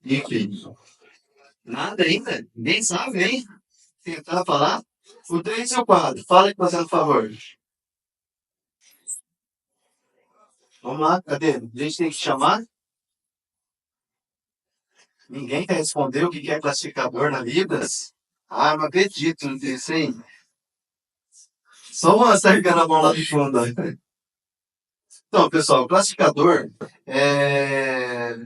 Enfim, nada ainda? Ninguém sabe, hein? Tentar falar? O 3 e o 4. Fala que fazendo favor. Vamos lá, cadê? A gente tem que chamar? Ninguém quer responder o que é classificador na Libras? Ah, não acredito nisso, hein? Só uma acertando a bola de fundo. Então, pessoal, o classificador é,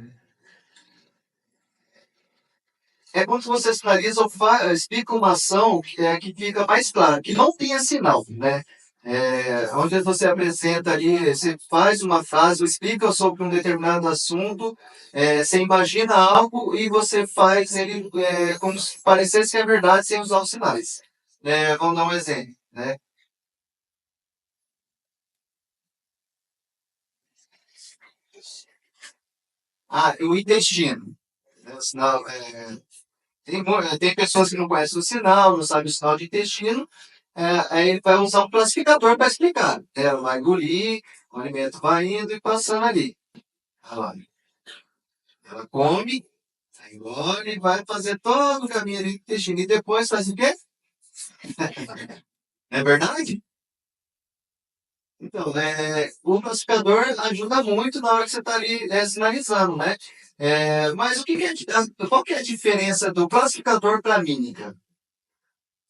é quando você sinaliza ou explica uma ação que fica mais clara, que não tenha sinal, né? Onde você apresenta ali, você faz uma frase, ou explica sobre um determinado assunto, você imagina algo e você faz ele como se parecesse que é verdade sem usar os sinais. Vamos dar um exemplo, né? Ah, o intestino. Né? O sinal, tem pessoas que não conhecem o sinal, não sabem o sinal de intestino, aí ele vai usar um classificador para explicar. Ela vai engolir, o alimento vai indo e passando ali. Olha lá, ela come, aí engole, vai fazer todo o caminho ali do intestino. E depois faz o quê? Não é verdade? Então, o classificador ajuda muito na hora que você está ali sinalizando, né? Mas qual que é a diferença do classificador para a mímica?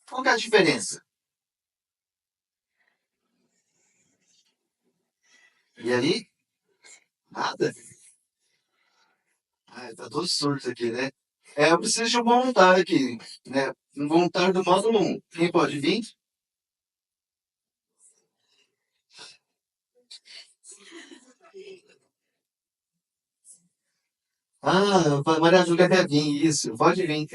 Qual que é a diferença? E aí? Nada? Ah, tá todo surto aqui, né? Eu preciso de um voluntário aqui, né? Um voluntário do módulo 1. Quem pode vir? Ah, a Maria Júlia quer vir, isso. Pode vir.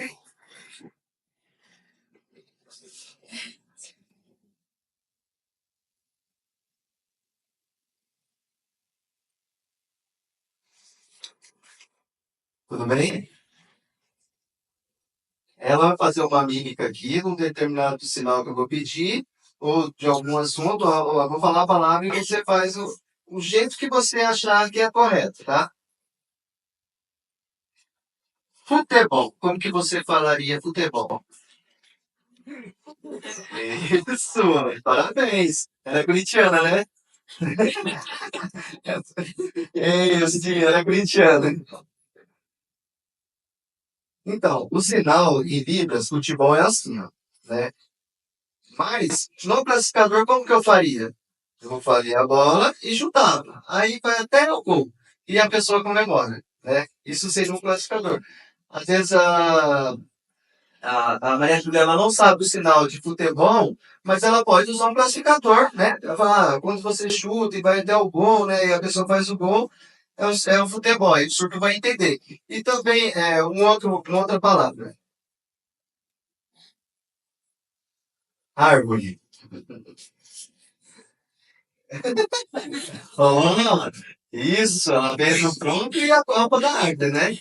Tudo bem? Ela vai fazer uma mímica aqui, num determinado sinal que eu vou pedir, ou de algum assunto, ou eu vou falar a palavra e você faz o jeito que você achar que é correto, tá? Futebol. Como que você falaria futebol? Isso, parabéns. Ela é corintiana, né? Ela é corintiana. Então, o sinal em Libras, futebol é assim, ó, né? Mas, no classificador, como que eu faria? Eu faria a bola e chutava. Aí vai até o gol. E a pessoa comemora, né? Isso seria um classificador. Às vezes a Maria Juliana ela não sabe o sinal de futebol, mas ela pode usar um classificador, né? Ela fala, quando você chuta e vai até o gol, né? E a pessoa faz o gol, é o futebol. Aí o surdo vai entender. E também uma outra palavra. Árvore. Oh, isso, ela fez o tronco e a copa da árvore, né?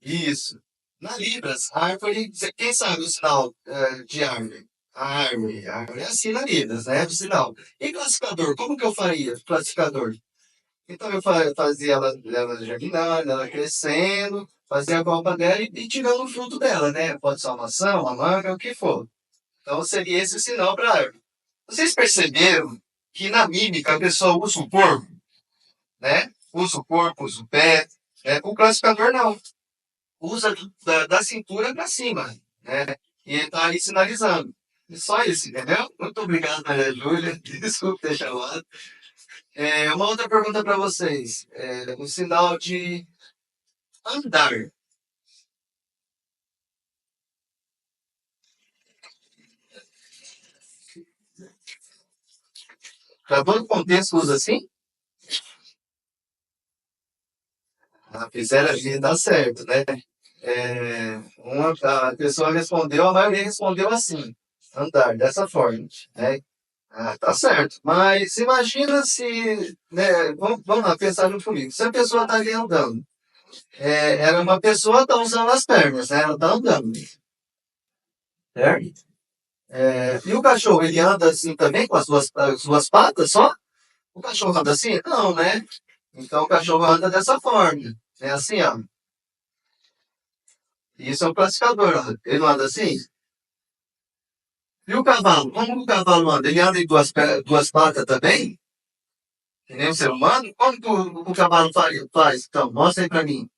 Isso. Na Libras, árvore, quem sabe o sinal de árvore? Árvore é assim na Libras, né? O sinal. E classificador, como que eu faria classificador? Então eu fazia ela germinando, ela crescendo, fazia a copa dela e tirando o fruto dela, né? Pode ser uma maçã, uma manga, o que for. Então seria esse o sinal para árvore. Vocês perceberam que na mímica a pessoa usa o corpo, né? Usa o corpo, usa o pé. O classificador não. Usa da cintura para cima, né? E ele tá aí sinalizando. E só isso, entendeu? Muito obrigado, Maria Júlia. Desculpe ter chamado. Uma outra pergunta para vocês. O sinal de andar. Para todo contexto usa assim? Fizeram a gente dar certo, né? A pessoa respondeu, a maioria respondeu assim. Andar, dessa forma, né? Ah, tá certo. Mas imagina se, né, vamos lá, pensar junto comigo. Se a pessoa está ali andando, era uma pessoa que está usando as pernas, né? Ela está andando, certo? E o cachorro, ele anda assim também com as duas patas só? O cachorro anda assim? Não, né? Então o cachorro anda dessa forma. É assim, ó. Isso é um classificador, ó. Ele não anda assim? E o cavalo? Como o cavalo anda? Ele anda em duas patas também? Que nem o ser humano? Como que o cavalo faz? Então, mostra aí pra mim.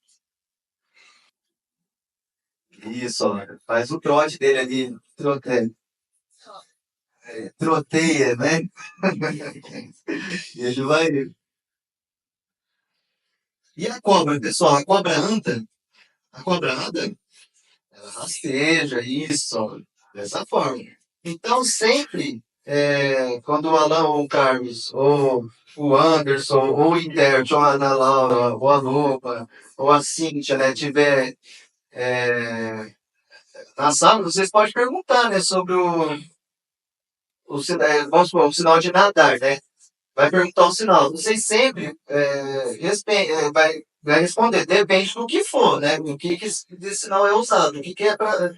Isso, ó. Faz o trote dele ali. Troteia, né? E ele vai. E a cobra, pessoal? A cobra anda? A cobra anda? Ela rasteja, isso, dessa forma. Então, sempre, quando o Alan ou o Carlos, ou o Anderson, ou o Interto, ou a Ana Laura, ou a Lopa, ou a Cíntia, né, tiver na sala, vocês podem perguntar, né, sobre vamos supor, o sinal de nadar, né? Vai perguntar o sinal. Vocês sempre vai responder, depende do que for, né? O que esse sinal é usado, o que é para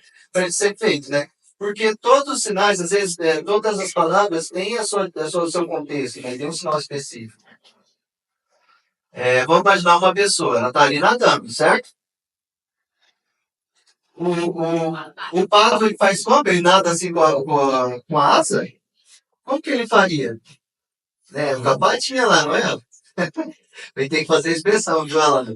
ser feito, né? Porque todos os sinais, às vezes, todas as palavras têm o seu contexto, mas tem um sinal específico. Vamos imaginar uma pessoa, ela está ali nadando, certo? O pato ele faz como? Ele nada assim com a asa? Como que ele faria? Com a patinha lá, não é? Ele tem que fazer a expressão, viu, Alan?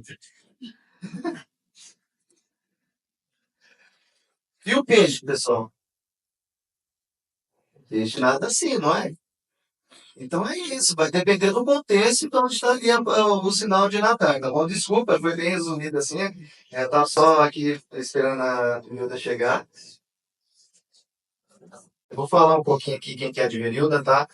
E o peixe, pessoal? Peixe nada assim, não é? Então é isso, vai depender do contexto para onde está ali o sinal de nadar. Tá bom? Desculpa, foi bem resumido assim. Estava só aqui esperando a Advilda chegar. Eu vou falar um pouquinho aqui quem que é a Advilda, tá?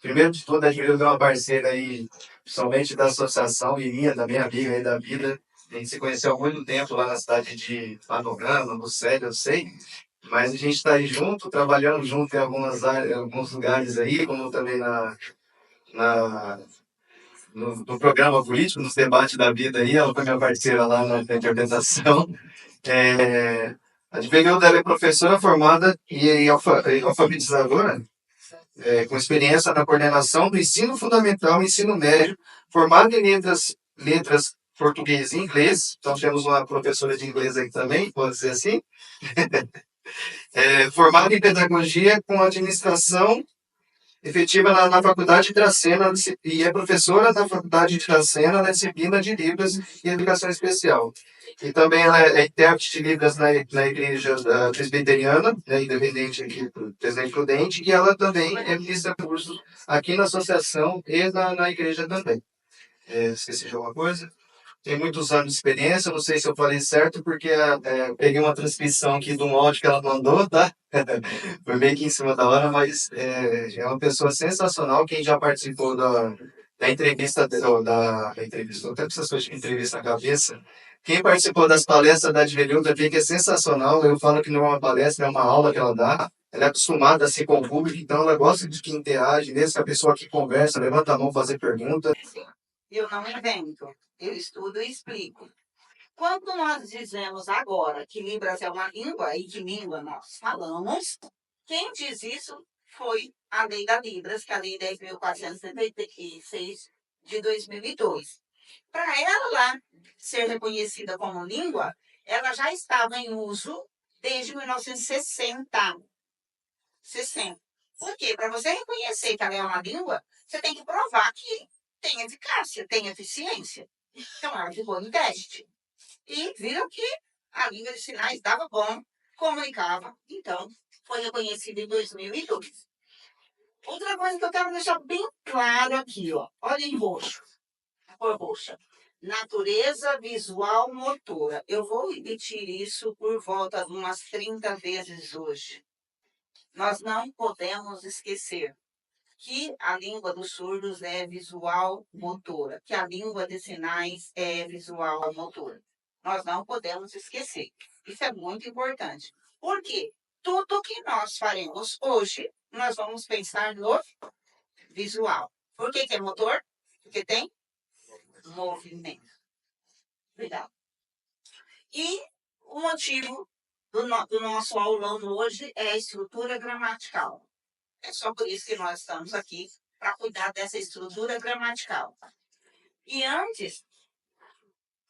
Primeiro de tudo, a Advilda é uma parceira aí, principalmente da associação Irinha, da minha amiga aí da vida. A gente se conheceu há muito tempo lá na cidade de Panorama, no Célio, eu sei. Mas a gente está aí junto, trabalhando junto em algumas áreas, alguns lugares aí, como também na, no programa político, nos debates da vida aí. Ela foi minha parceira lá na interpretação. É, a Advenilda ela é professora formada e alfabetizadora, com experiência na coordenação do ensino fundamental e ensino médio, formada em letras português e inglês. Então temos uma professora de inglês aí também, pode dizer assim. Formada em pedagogia com administração efetiva na Faculdade de Dracena e é professora da Faculdade de Dracena na disciplina de Libras e Educação Especial. E também ela é intérprete de Libras na Igreja Presbiteriana, né, independente aqui do Presidente Prudente, e ela também é ministra de cursos aqui na associação e na igreja também. Esqueci de alguma coisa? Tem muitos anos de experiência, não sei se eu falei certo, porque peguei uma transcrição aqui de um áudio que ela mandou, tá? Foi meio que em cima da hora, mas é uma pessoa sensacional. Quem já participou da entrevista, da entrevista, até essas coisas de entrevista na cabeça. Quem participou das palestras da Advelilda vê que é sensacional. Eu falo que não é uma palestra, é uma aula que ela dá. Ela é acostumada a ser com o público, então ela gosta de que interage, mesmo que a pessoa que conversa, levanta a mão, fazer pergunta. Eu não invento, eu estudo e explico. Quando nós dizemos agora que Libras é uma língua e que língua nós falamos, quem diz isso foi a lei da Libras, que é a lei 10.476 de 2002. Para ela ser reconhecida como língua, ela já estava em uso desde 1960. 60. Por quê? Para você reconhecer que ela é uma língua, você tem que provar que tem eficácia, tem eficiência. Então, ela ficou em teste. E viram que a língua de sinais dava bom, comunicava. Então, foi reconhecida em 2002. Outra coisa que eu quero deixar bem claro aqui, ó. Olha em roxo, a cor roxa. Natureza visual motora. Eu vou repetir isso por volta de umas 30 vezes hoje. Nós não podemos esquecer que a língua dos surdos é visual motora, que a língua de sinais é visual motora. Nós não podemos esquecer. Isso é muito importante. Por quê? Tudo que nós faremos hoje, nós vamos pensar no visual. Por que é motor? Porque tem movimento. Cuidado. E o motivo do nosso aulão hoje é a estrutura gramatical. É só por isso que nós estamos aqui, para cuidar dessa estrutura gramatical. E antes,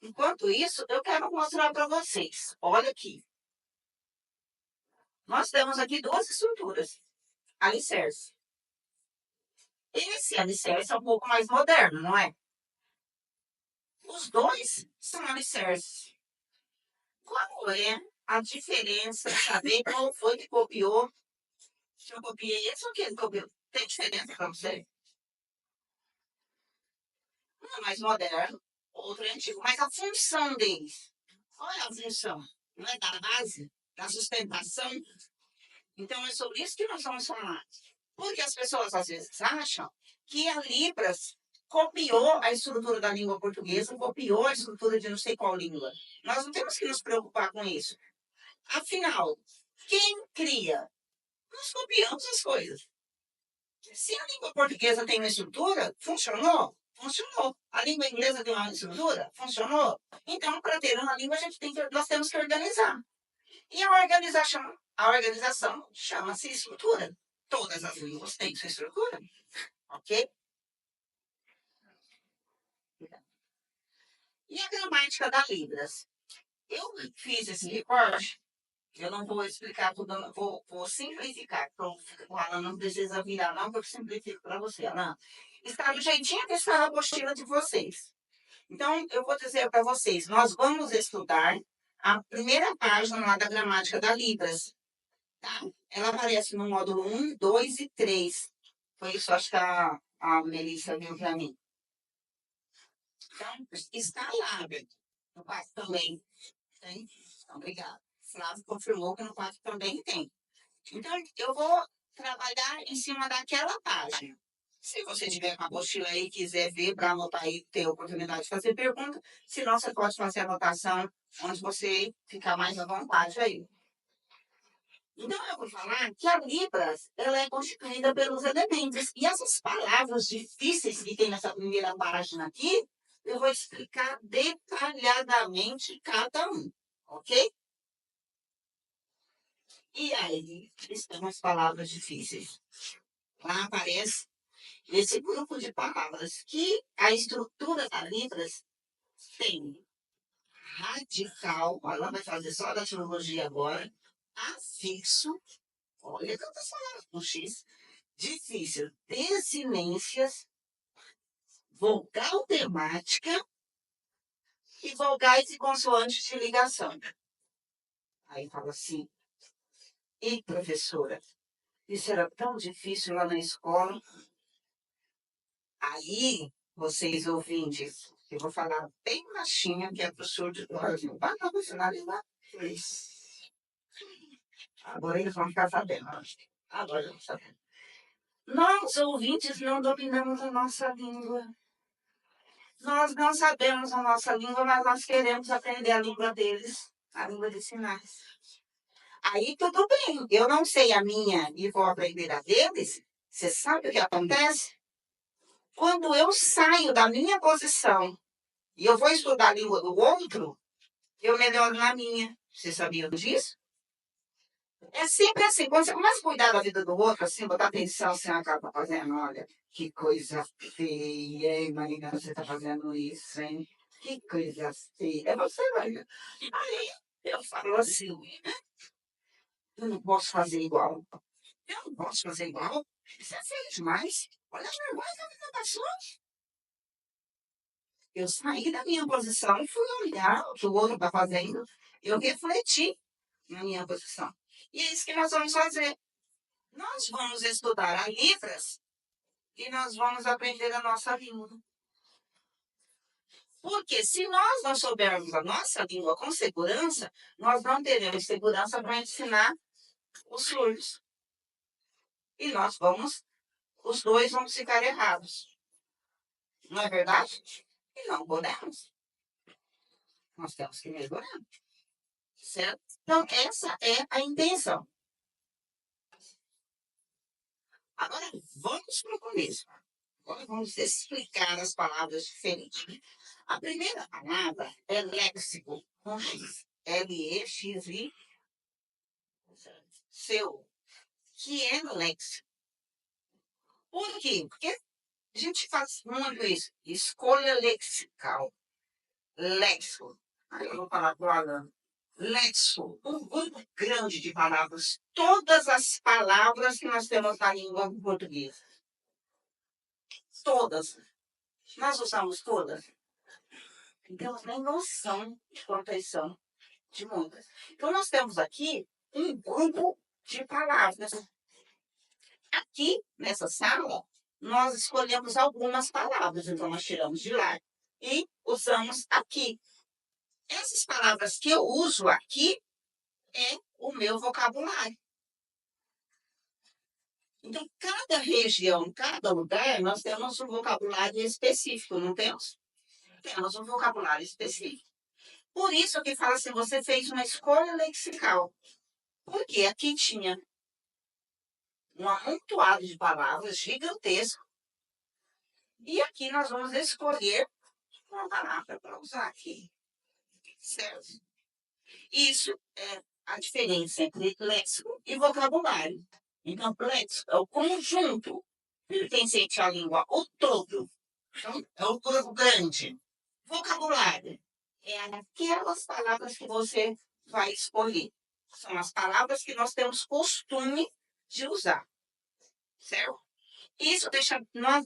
enquanto isso, eu quero mostrar para vocês. Olha aqui. Nós temos aqui duas estruturas. Alicerce. Esse alicerce é um pouco mais moderno, não é? Os dois são alicerces. Qual é a diferença? Saber qual foi que copiou? Se eu copiei esse ou aquele copiou? Tem diferença para você? Um é mais moderno, outro é antigo. Mas a função deles, qual é a função? Não é da base, da sustentação? Então é sobre isso que nós vamos falar. Porque as pessoas às vezes acham que a Libras copiou a estrutura da língua portuguesa, copiou a estrutura de não sei qual língua. Nós não temos que nos preocupar com isso. Afinal, quem cria? Nós copiamos as coisas. Se a língua portuguesa tem uma estrutura, funcionou? Funcionou. A língua inglesa tem uma estrutura? Funcionou. Então, para ter uma língua, nós temos que organizar. E a organização chama-se estrutura. Todas as línguas têm sua estrutura. Ok? E a gramática da Libras? Eu fiz esse recorte. Eu não vou explicar tudo, vou simplificar. O Alan não precisa virar, não, que eu simplifico para você, Alan. Está do jeitinho que está na apostila de vocês. Então, eu vou dizer para vocês, nós vamos estudar a primeira página lá da gramática da Libras. Tá? Ela aparece no módulo 1, 2 e 3. Foi isso, acho que a Melissa viu para mim. Então, está lá, no quarto também. Tem? Então, obrigada. Flávio confirmou que no quarto também tem. Então, eu vou trabalhar em cima daquela página. Se você tiver com a apostila aí e quiser ver para anotar aí, ter oportunidade de fazer pergunta, senão você pode fazer anotação onde você ficar mais à vontade aí. Então, eu vou falar que a Libras ela é constituída pelos elementos. E essas palavras difíceis que tem nessa primeira página aqui, eu vou explicar detalhadamente cada um, ok? E aí estão as palavras difíceis. Lá aparece esse grupo de palavras que a estrutura da Libras tem radical, ela vai fazer só da filologia agora, afixo, olha quantas palavras com X, difícil, desinências, vogal temática e vogais e consoantes de ligação. Aí fala assim, e professora, isso era tão difícil lá na escola. Aí, vocês ouvintes, eu vou falar bem baixinho, que é para o surdo do Brasil. Ah, não, vou finalizar. Agora eles vão ficar sabendo. Agora eles vão saber. Nós, ouvintes, não dominamos a nossa língua. Nós não sabemos a nossa língua, mas nós queremos aprender a língua deles, a língua de sinais. Aí tudo bem, eu não sei a minha e vou aprender a deles. Você sabe o que acontece? Quando eu saio da minha posição e eu vou estudar a língua do outro, eu melhoro na minha. Você sabia disso? É sempre assim. Quando você começa a cuidar da vida do outro, assim, botar atenção, você acaba fazendo, olha, que coisa feia, hein, Marina, você tá fazendo isso, hein? Que coisa feia. Você vai. Aí eu falo assim, eu não posso fazer igual. Eu não posso fazer igual. Isso é feio demais. Olha a vergonha da vida da sua. Eu saí da minha posição e fui olhar o que o outro está fazendo. Eu refleti na minha posição. E é isso que nós vamos fazer. Nós vamos estudar a Libras e nós vamos aprender a nossa língua. Porque se nós não soubermos a nossa língua com segurança, nós não teremos segurança para ensinar os surdos. E os dois vamos ficar errados. Não é verdade? E não podemos. Nós temos que melhorar. Certo? Então, essa é a intenção. Agora, vamos para o começo. Agora vamos explicar as palavras diferentes. A primeira palavra é léxico, com X. L-E-X-I. seu, que é léxico. Por quê? Porque a gente faz muito isso. Escolha lexical. Léxico. Aí eu vou falar para o Alan. Léxico, um grupo grande de palavras. Todas as palavras que nós temos na língua portuguesa. Todas. Nós usamos todas. Não temos nem noção de quantas são, de muitas. Então, nós temos aqui um grupo de palavras. Aqui, nessa sala, nós escolhemos algumas palavras. Então, nós tiramos de lá e usamos aqui. Essas palavras que eu uso aqui é o meu vocabulário. Então, cada região, cada lugar, nós temos um vocabulário específico, não temos? Temos um vocabulário específico. Por isso que fala assim, você fez uma escolha lexical. Porque aqui tinha um amontoado de palavras gigantesco. E aqui nós vamos escolher uma palavra para usar aqui. Certo? Isso é a diferença entre léxico e vocabulário. Então, léxico é o conjunto pertencente à língua, o todo. Então, é o grupo grande. Vocabulário é aquelas palavras que você vai escolher. São as palavras que nós temos costume de usar. Certo? Isso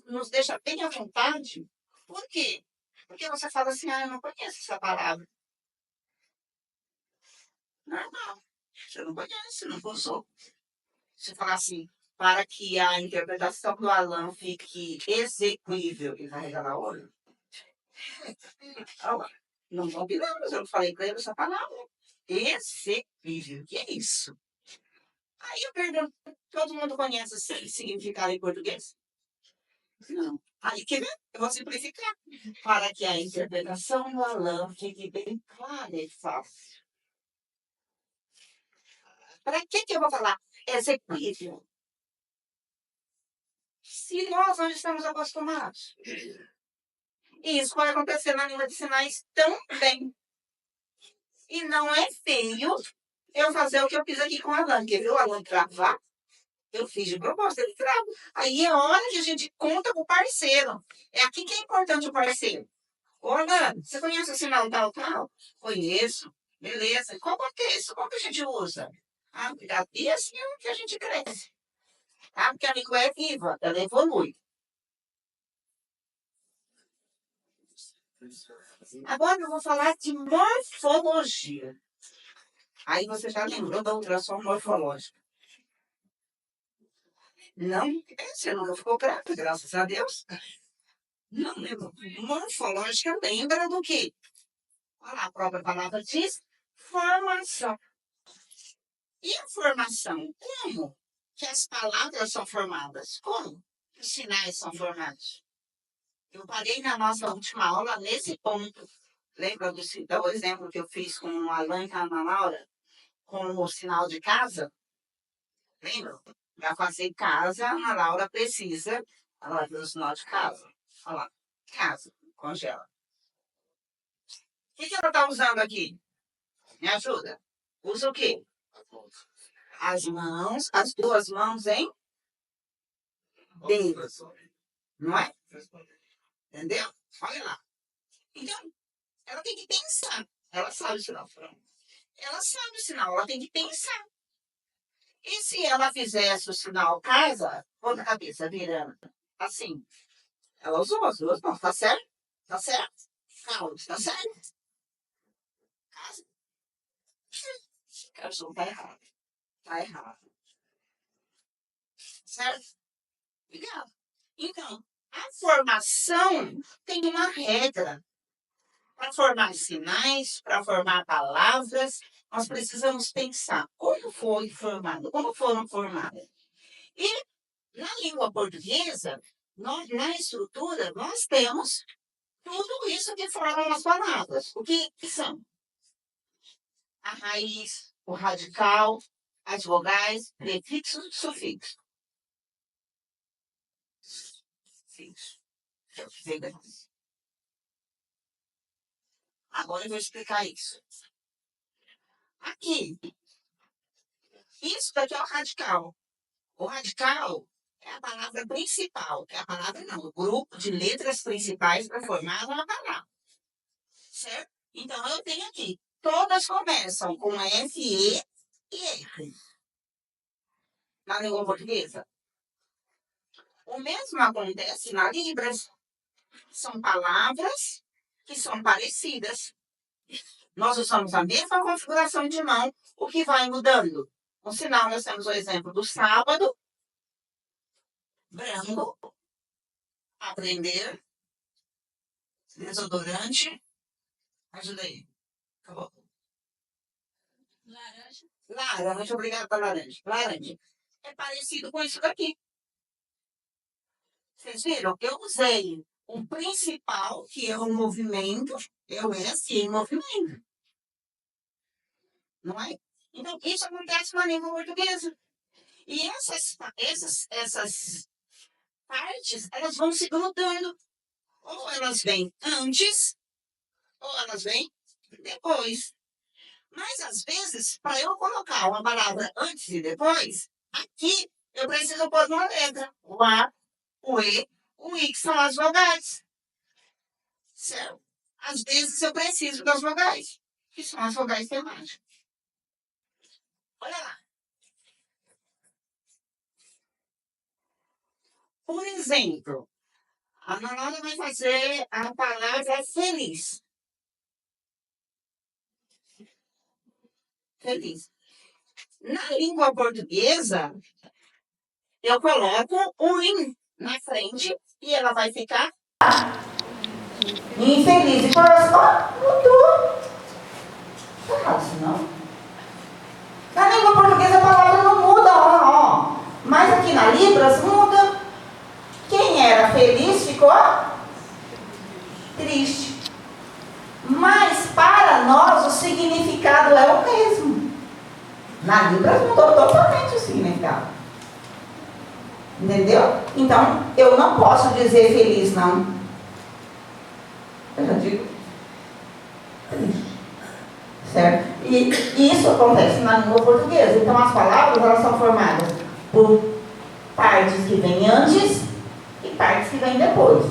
nos deixa bem à vontade. Por quê? Porque você fala assim, eu não conheço essa palavra. Normal. Você não conhece, não usou. Você fala assim, para que a interpretação do Alan fique execuível e vai regalar olho. Não combinamos, eu não falei para ele essa palavra. Execuível, o que é isso? Aí eu pergunto, todo mundo conhece esse significado em português? Não. Aí, quer ver? Eu vou simplificar. Para que a interpretação do Alan fique bem clara e fácil. Para que eu vou falar execuível? Se nós não estamos acostumados. E isso vai acontecer na língua de sinais também. E não é feio eu fazer o que eu fiz aqui com o Alan. Quer ver o Alan travar? Eu fiz de proposta, ele trava. Aí é hora que a gente conta com o parceiro. É aqui que é importante o parceiro. Ô, Alan, você conhece o sinal tal, tal? Conheço. Beleza. Qual contexto? Qual que a gente usa? E assim é que a gente cresce. Tá? Porque a língua é viva, ela evolui. Agora eu vou falar de morfologia. Aí você já lembrou da ultrassom morfológica. Não, você nunca ficou prata, graças a Deus. Não lembro. Morfológica lembra do quê? Olha lá, a própria palavra diz formação. E a formação? Como que as palavras são formadas? Como os sinais são formados? Eu parei na nossa última aula nesse ponto. Lembra do exemplo que eu fiz com o Alan e a Ana Laura? Com o sinal de casa? Lembra? Para fazer casa, a Ana Laura precisa. Ela vai ver o sinal de casa. Olha lá. Casa. Congela. O que ela está usando aqui? Me ajuda. Usa o quê? As mãos, as duas mãos em dedos. Não é? Entendeu? Olha lá. Então, ela tem que pensar. Ela sabe o sinal. Ela sabe o sinal, ela tem que pensar. E se ela fizesse o sinal casa, com a cabeça virando assim, ela usou as duas mãos, tá certo? Tá certo? Calma, tá certo? Casa. Cara, tá errado. Tá errado. Certo? Obrigado. Então, a formação tem uma regra. Para formar sinais, para formar palavras, nós precisamos pensar como foi formado, como foram formadas. E na língua portuguesa, na estrutura, nós temos tudo isso que formam as palavras. O que são? A raiz, o radical, as vogais, prefixo e sufixo. Fixo. Agora eu vou explicar isso. Aqui, Isso daqui é o radical. O radical é a palavra principal, é a palavra não, o grupo de letras principais para formar uma palavra. Certo? Então, eu tenho aqui, todas começam com F, E e R. Na língua portuguesa. O mesmo acontece na Libras. São palavras que são parecidas. Nós usamos a mesma configuração de mão, o que vai mudando. No sinal, nós temos o exemplo do sábado, branco, aprender, desodorante, ajuda aí. Acabou. Laranja. Laranja, obrigada pela laranja. Laranja. É parecido com isso daqui. Vocês viram? Eu usei o principal, que é o movimento, eu S em movimento. Não é? Então, isso acontece na língua portuguesa. E essas partes, elas vão se grudando. Ou elas vêm antes, ou elas vêm depois. Mas, às vezes, para eu colocar uma palavra antes e depois, aqui eu preciso pôr uma letra. O A, o E, o I, que são as vogais. Certo? Às vezes eu preciso das vogais, que são as vogais temáticas. Olha lá. Por exemplo, a Nalana vai fazer a palavra feliz. Feliz. Na língua portuguesa, eu coloco um in na frente e ela vai ficar infeliz. E fala assim, mudou. Não fala assim, não. Na língua portuguesa a palavra não muda, ó. Mas aqui na Libras muda. Quem era feliz ficou triste. Mas para nós o significado é o mesmo. Na Libras mudou totalmente o significado. Entendeu? Então, eu não posso dizer feliz, não. Eu já digo triste. Certo? E isso acontece na língua portuguesa. Então, as palavras, elas são formadas por partes que vêm antes e partes que vêm depois.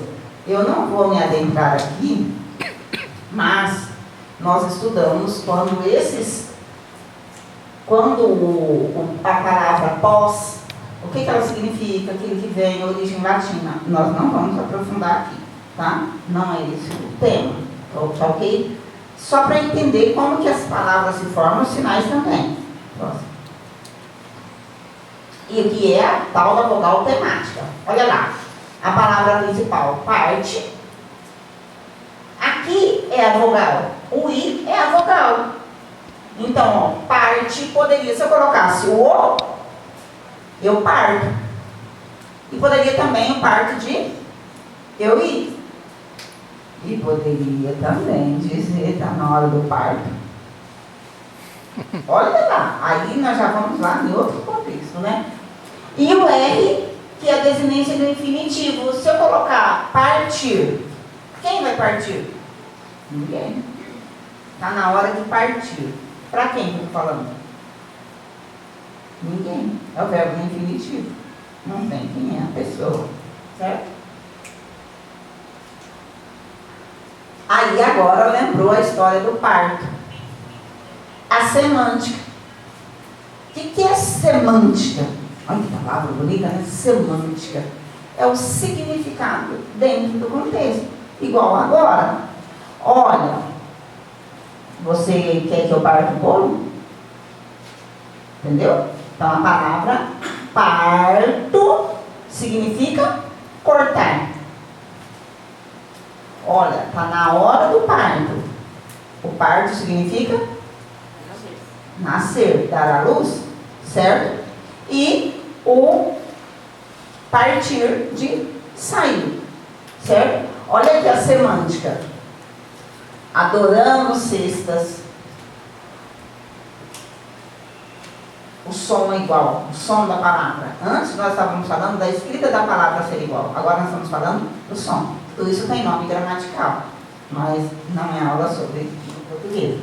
Eu não vou me adentrar aqui, mas nós estudamos quando a palavra pós, o que ela significa, aquilo que vem, origem latina. Nós não vamos aprofundar aqui, tá? Não é esse o tema, tá ok? Só para entender como que as palavras se formam, os sinais também. Próximo. E o que é a tal da vogal temática. Olha lá, a palavra principal, parte. Aqui é a vogal, o I é a vogal. Então, ó, parte poderia, se eu colocasse o O, eu parto. E poderia também o parto de eu ir. E poderia também dizer, está na hora do parto. Olha lá, aí nós já vamos lá em outro contexto, né? E o R, que é a desinência do infinitivo. Se eu colocar partir, quem vai partir? Ninguém. Está na hora de partir. Para quem eu estou falando? Ninguém. É o verbo no infinitivo. Não tem quem é a pessoa. Certo? Aí agora lembrou a história do parto. A semântica. O que é semântica? Olha que palavra bonita, né? Semântica. É o significado dentro do contexto. Igual agora. Olha, você quer que eu parte o bolo? Entendeu? Então a palavra parto significa cortar. Olha, está na hora do parto. O parto significa nascer, dar à luz, certo? E o partir de sair, certo? Olha aqui a semântica. Adoramos cestas. O som é igual, o som da palavra. Antes nós estávamos falando da escrita da palavra ser igual. Agora nós estamos falando do som. Tudo isso tem nome gramatical, mas não é aula sobre português.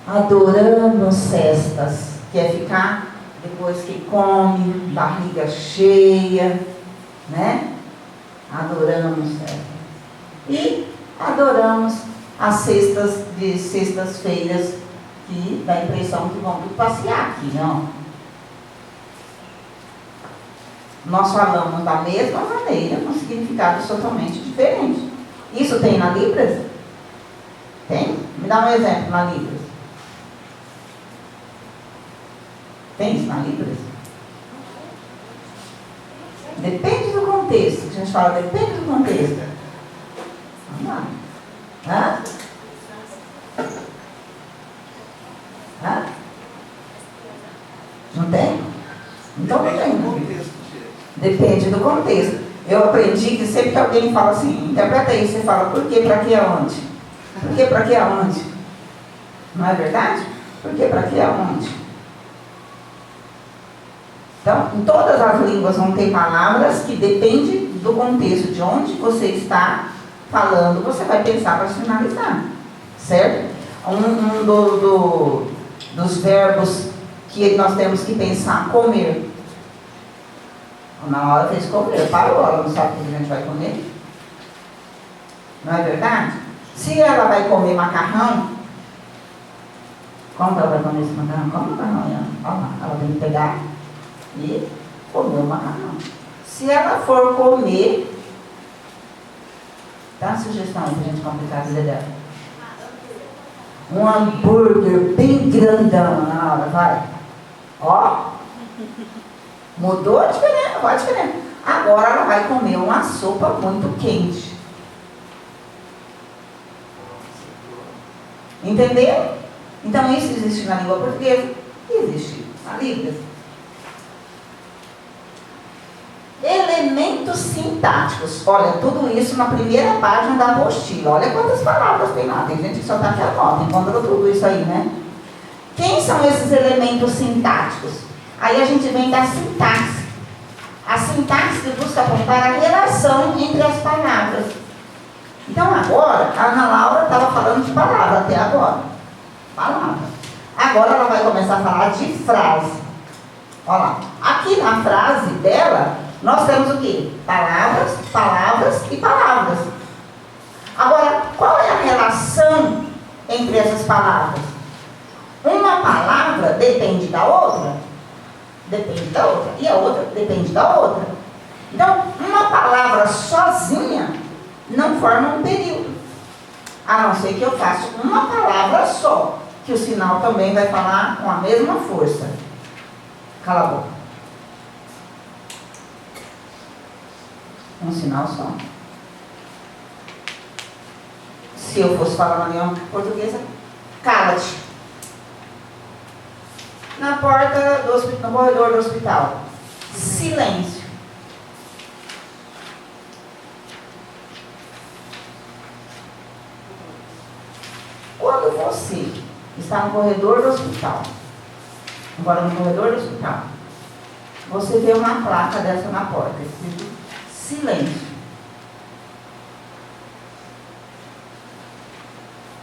Adoramos cestas. quer ficar, depois que come, barriga cheia, né? Adoramos ela. E adoramos as sextas-feiras, que dá a impressão que vão tudo passear aqui, não? Nós falamos da mesma maneira, com significados totalmente diferentes. Isso tem na Libras? Tem? Me dá um exemplo na Libras. Tem isso na Libras? Depende do contexto. A gente fala, depende do contexto. Vamos lá. Hã? Hã? Não tem? Então não tem. Depende do contexto. Eu aprendi que sempre que alguém fala assim, interpreta isso, você fala, por quê, pra quê, aonde? Por quê, pra quê, aonde? Não é verdade? Por quê, pra quê, aonde? Então, em todas as línguas vão ter palavras que dependem do contexto, de onde você está falando, você vai pensar para finalizar, certo? Dos verbos que nós temos que pensar, comer. Na hora fez comer, parou, ela não sabe o que a gente vai comer. Não é verdade? Se ela vai comer macarrão, como ela vai comer esse macarrão? Como macarrão? Olha lá, ela tem que pegar e comer o macarrão. Se ela for comer, dá uma sugestão aí pra gente complicar a vida dela. Um hambúrguer bem grandão na hora, vai. Ó, mudou a diferença, qual a diferença? Agora ela vai comer uma sopa muito quente. Entendeu? Então isso existe na língua portuguesa? Existe na Libras. Elementos sintáticos. Olha, tudo isso na primeira página da apostila. Olha quantas palavras tem lá. Tem gente que só está aqui anota, encontra tudo isso aí, né? Quem são esses elementos sintáticos? Aí a gente vem da sintaxe. A sintaxe busca apontar a relação entre as palavras. Então agora, a Ana Laura estava falando de palavra até agora. Palavra. Agora ela vai começar a falar de frase. Olha lá. Aqui na frase dela, nós temos o quê? Palavras, palavras e palavras. Agora, qual é a relação entre essas palavras? Uma palavra depende da outra? Depende da outra. E a outra depende da outra. Então, uma palavra sozinha não forma um período. A não ser que eu faça uma palavra só, que o sinal também vai falar com a mesma força. Cala a boca. Um sinal só. Se eu fosse falar na língua portuguesa, cala-te. Na porta do hospital, no corredor do hospital, silêncio. Quando você está no corredor do hospital, agora no corredor do hospital, você vê uma placa dessa na porta, escrito silêncio.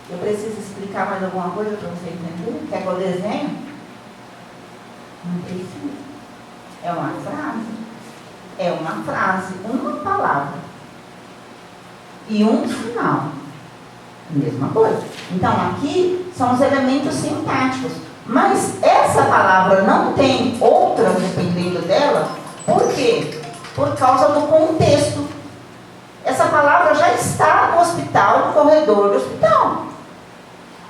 Eu preciso explicar mais alguma coisa para você entender? Quer que eu desenhe? Não precisa. É uma frase. É uma frase, uma palavra. E um sinal. Mesma coisa. Então aqui são os elementos sintáticos. Mas essa palavra não tem outras dependendo dela. Por quê? Por causa do contexto. Essa palavra já está no hospital, no corredor do hospital.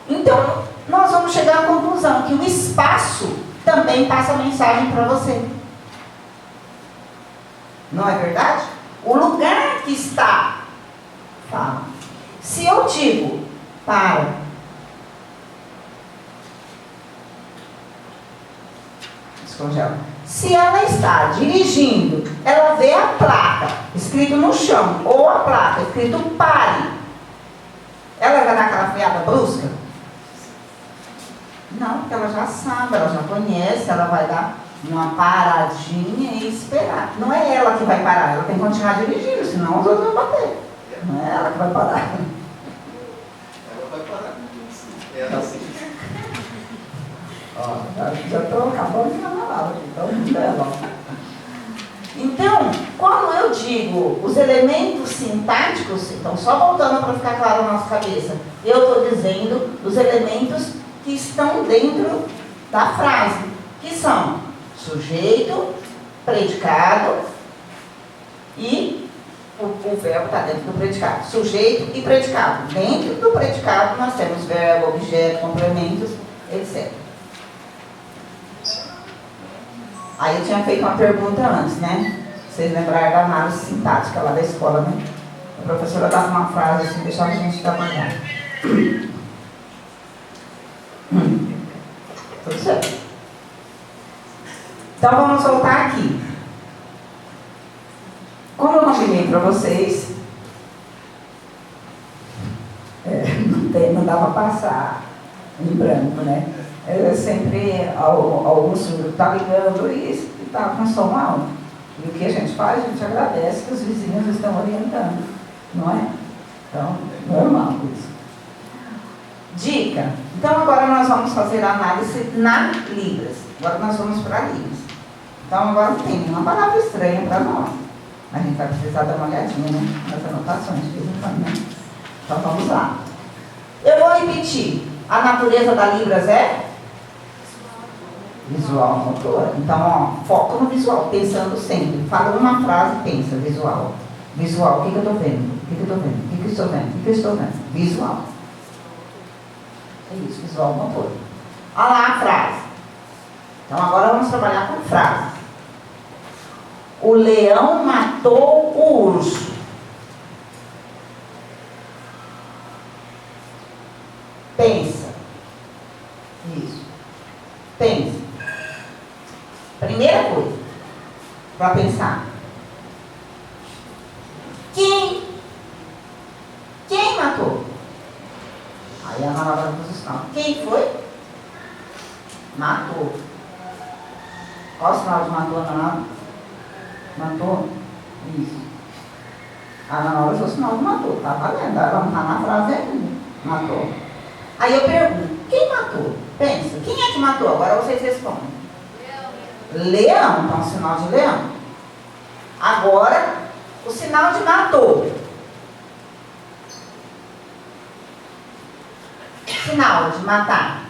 Então, nós vamos chegar à conclusão que o espaço também passa mensagem para você. Não é verdade? O lugar que está fala. Se eu digo para, descongela. Se ela está dirigindo, ela vê a placa escrito no chão, ou a placa escrito pare, ela vai dar aquela freada brusca? Não, porque ela já sabe, ela já conhece, ela vai dar uma paradinha e esperar. Não é ela que vai parar, ela tem que continuar dirigindo, senão os outros vão bater. Não é ela que vai parar. Ela vai parar. É assim. Ó, já estou acabando de falar aula, então não. Então, quando eu digo os elementos sintáticos, então só voltando para ficar claro na nossa cabeça, eu estou dizendo os elementos que estão dentro da frase, que são sujeito, predicado e o verbo está dentro do predicado. Sujeito e predicado. Dentro do predicado nós temos verbo, objeto, complementos, etc. Aí eu tinha feito uma pergunta antes, né? Vocês lembraram da análise sintática lá da escola, né? A professora dava uma frase assim, deixava a gente trabalhar. Tudo certo. Então vamos voltar aqui. Como eu combinei para vocês, não dava para passar em branco, né? Sempre algum surdo está ligando e está com som alto. E o que a gente faz? A gente agradece que os vizinhos estão orientando, não é? Então, normal isso. Dica. Então agora nós vamos fazer a análise na Libras. Agora nós vamos para Libras. Então agora tem uma palavra estranha para nós. A gente vai precisar dar uma olhadinha, né? Nas anotações de vez em quando, né? Então vamos lá. Eu vou repetir. A natureza da Libras é? Visual motor. Então, ó, foco no visual, pensando sempre. Fala uma frase, pensa, visual. Visual, o que eu estou vendo? O que eu estou vendo? O que eu estou vendo? O que eu estou vendo? Visual. É isso, visual motor. Olha lá a frase. Então agora vamos trabalhar com frase. O leão matou o urso. Pensa. Isso. Pensa. Primeira coisa, para pensar. Quem matou? Aí a Ana vai posicionar. Quem foi? Matou. Qual o sinal de matou, Ana? Matou? Isso. A Ana usou o sinal de matou. Tá valendo. Ela não está na frase ainda. Matou. Aí eu pergunto, quem matou? Pensa, quem é que matou? Agora vocês respondem. Leão, então sinal de leão. Agora, o sinal de matou. Sinal de matar.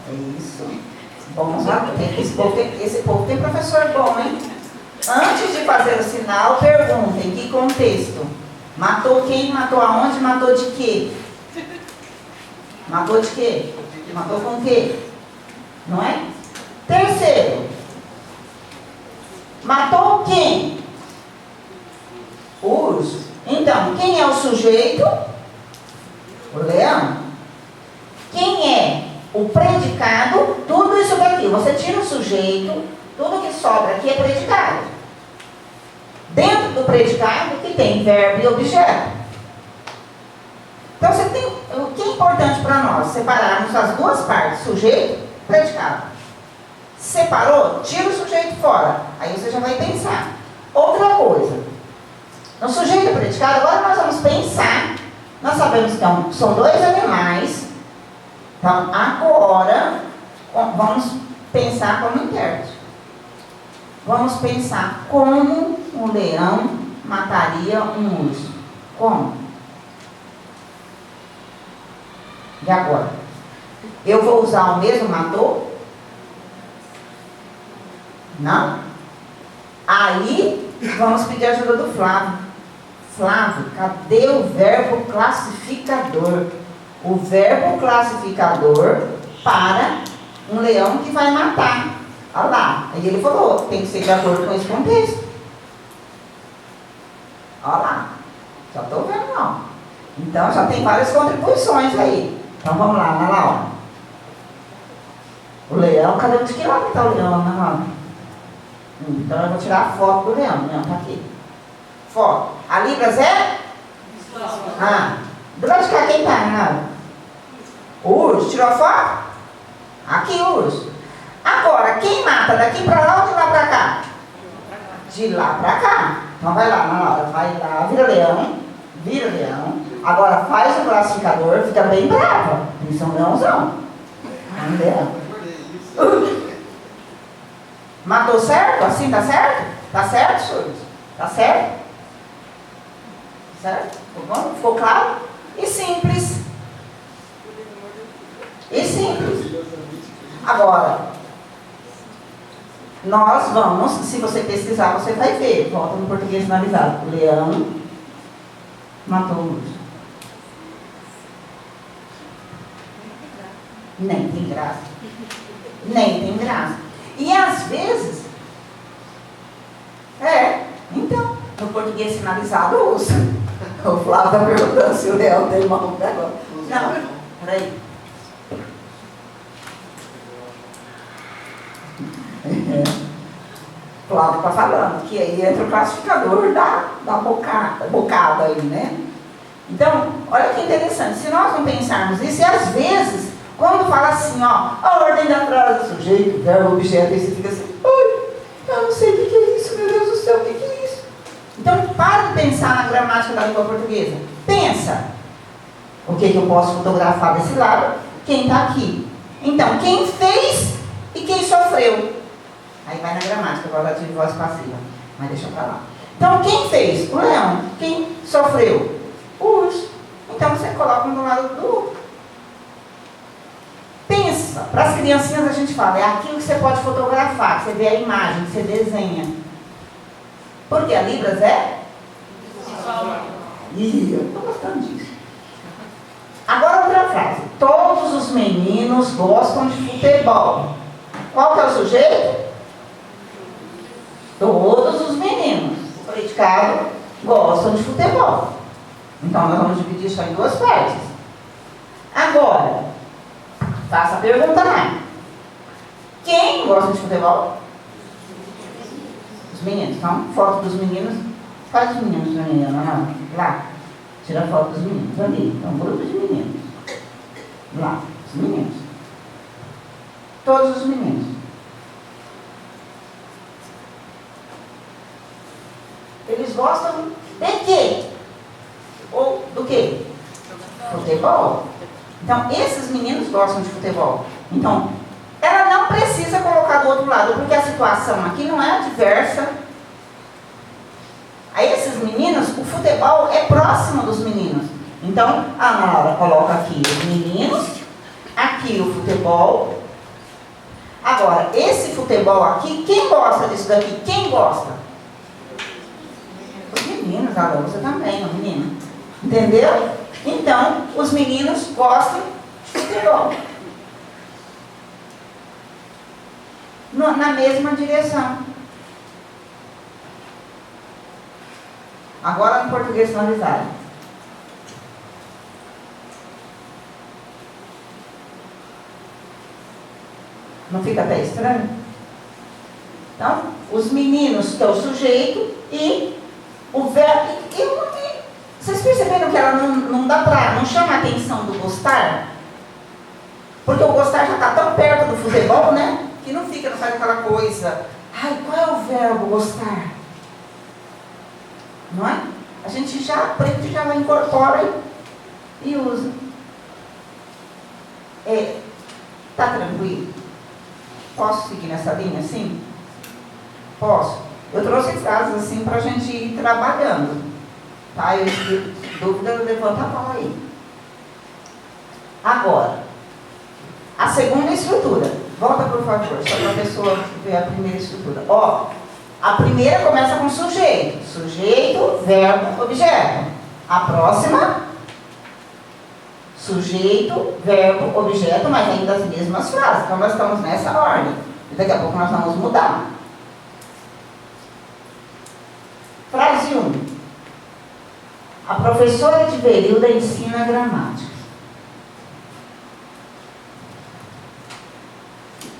É isso. Vamos lá. Esse povo tem professor bom, hein? Antes de fazer o sinal, perguntem que contexto. Matou quem? Matou aonde? Matou de quê? Matou de quê? Matou com quê? Não é? Terceiro. Matou quem? O urso. Então, quem é o sujeito? O leão. Quem é o predicado? Tudo isso daqui. Você tira o sujeito, tudo que sobra aqui é predicado. Dentro do predicado que tem verbo e objeto. Então você tem. O que é importante para nós? Separarmos as duas partes, sujeito e predicado. Separou? Tira o sujeito fora. Aí você já vai pensar. Outra coisa. No sujeito e predicado, agora nós vamos pensar. Nós sabemos que são dois animais. Então agora vamos pensar como intérprete. Vamos pensar como um leão mataria um urso. Como? E agora? Eu vou usar o mesmo matou? Não? Aí, vamos pedir a ajuda do Flávio. Flávio, cadê o verbo classificador? O verbo classificador para um leão que vai matar. Olha lá. Aí ele falou, tem que ser de acordo com esse contexto. Olha lá. Já estou vendo, não. Então, já tem várias contribuições aí. Então, vamos lá, Ana Laura. O leão, cadê de que lado está o leão, Ana Laura? Então, eu vou tirar a foto do leão. O leão está aqui. Foto. A Libras é? Do lado de cá, quem está, Ana Laura? O urso. Tirou a foto? Aqui o urso. Agora, quem mata daqui para lá ou de lá para cá? De lá para cá. Então vai lá, Ana Laura, vai lá, vira leão, Vira o leão. Agora faz o classificador, fica bem brava. Isso é um leãozão. É um leão. Matou certo? Assim tá certo? Tá certo, surdos? Tá certo? Certo? Ficou bom? Ficou claro? E simples. E simples. Agora, nós vamos, se você pesquisar, você vai ver. Volta no português finalizado. O leão matou o urso. Nem tem graça. Nem tem graça. E às vezes, então, no português finalizado usa. O Flávio está perguntando se o leão tem mão agora. Não, peraí. Flávio está falando que aí entra o classificador da bocada aí, né? Então, olha que interessante, se nós não pensarmos isso, e às vezes, quando fala assim, ó, a ordem da frase, sujeito, verbo, objeto, aí você fica assim, ai, eu não sei o que é isso, meu Deus do céu, o que é isso? Então, para de pensar na gramática da língua portuguesa. Pensa, o que eu posso fotografar desse lado, quem está aqui. Então, quem fez e quem sofreu. Aí vai na gramática, agora de voz passiva, mas deixa pra lá. Então, quem fez? O leão. Quem sofreu? O urso. Então, você coloca um do lado do outro. Pensa. Para as criancinhas a gente fala, é aquilo que você pode fotografar, que você vê a imagem, que você desenha. Porque a Libras é? Ih, eu estou gostando disso. Agora outra frase. Todos os meninos gostam de futebol. Qual que é o sujeito? Todos os meninos, o predicado, gostam de futebol. Então, nós vamos dividir isso em duas partes. Agora, faça a pergunta lá. Quem gosta de futebol? Os meninos. Então, foto dos meninos. Quais os meninos da menina? Não, lá. Tira a foto dos meninos. Ali. Então, grupo de meninos. Lá. Os meninos. Todos os meninos. Eles gostam de quê? Ou do quê? Futebol. Então, esses meninos gostam de futebol. Então, ela não precisa colocar do outro lado, porque a situação aqui não é adversa. A esses meninos, o futebol é próximo dos meninos. Então, a Ana Laura coloca aqui os meninos, aqui o futebol. Agora, esse futebol aqui, quem gosta disso daqui? Quem gosta? Os meninos, agora você também, o menino. Entendeu? Então, os meninos gostam de futebol. Na mesma direção. Agora no português finalizado. Não fica até estranho? Então, os meninos que é o sujeito e o verbo. Vocês perceberam que ela não dá pra, não chama a atenção do gostar? Porque o gostar já está tão perto do futebol, né? Que não fica, não faz aquela coisa. Ai, qual é o verbo gostar? Não é? A gente já aprende, já incorpora e usa. Tá tranquilo? Posso seguir nessa linha assim? Posso. Eu trouxe frases assim para a gente ir trabalhando. Tá? Eu dúvida, levanta a mão aí. Agora, a segunda estrutura. Volta, por favor, só para a pessoa ver a primeira estrutura. Ó, a primeira começa com sujeito. Sujeito, verbo, objeto. A próxima, sujeito, verbo, objeto, mas ainda as mesmas frases. Então, nós estamos nessa ordem. E daqui a pouco nós vamos mudar. Frase 1. A professora de Verilda ensina gramática.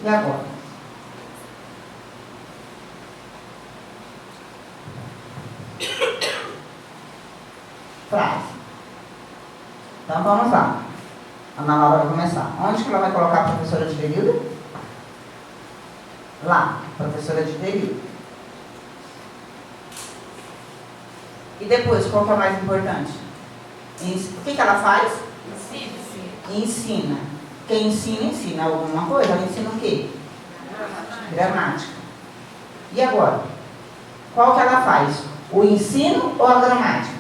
E agora? Frase. Então vamos lá. A Ana Laura vai começar. Onde que ela vai colocar a professora de Verilda? Lá, professora de Verilda. E depois, qual que é o mais importante? O que ela faz? Ensina. Quem ensina alguma coisa, ela ensina o quê? Gramática. E agora? Qual que ela faz? O ensino ou a gramática?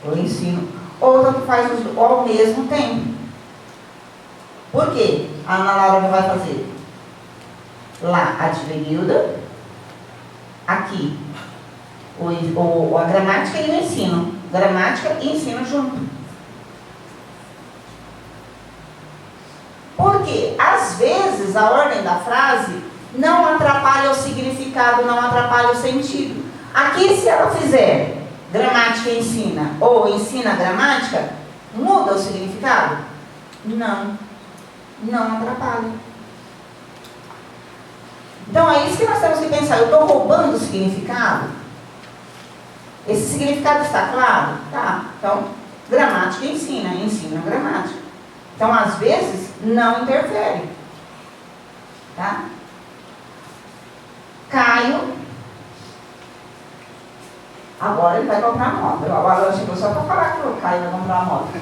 O ensino. Ou tanto faz ao mesmo tempo. Por quê? A Ana Laura vai fazer lá a Advenilda, aqui a gramática e o ensino. Gramática e ensino junto. Porque, às vezes, a ordem da frase não atrapalha o significado, não atrapalha o sentido. Aqui, se ela fizer gramática e ensina, ou ensina gramática, muda o significado? Não. Não atrapalha. Então, é isso que nós temos que pensar. Eu estou roubando o significado? Esse significado está claro? Tá. Então, gramática ensina gramática. Então, às vezes, não interfere. Tá? Caio. Agora ele vai comprar moto. Agora chegou só para falar que o Caio vai comprar uma moto.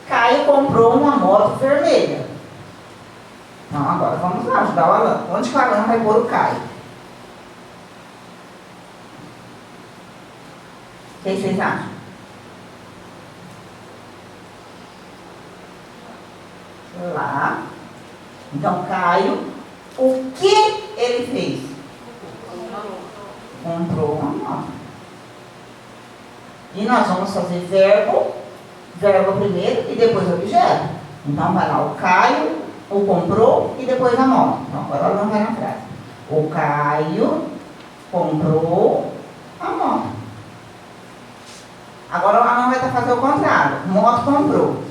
Caio comprou uma moto vermelha. Então, agora vamos lá ajudar o Alan. Onde que o Alan vai pôr o Caio? O que vocês acham? Lá. Então, Caio, o que ele fez? Comprou uma moto. E nós vamos fazer verbo primeiro e depois objeto. Então, vai lá o Caio, o comprou e depois a moto. Então, agora ela não vai na frase. O Caio comprou a moto. Agora ela não vai fazer o contrário. Moto comprou.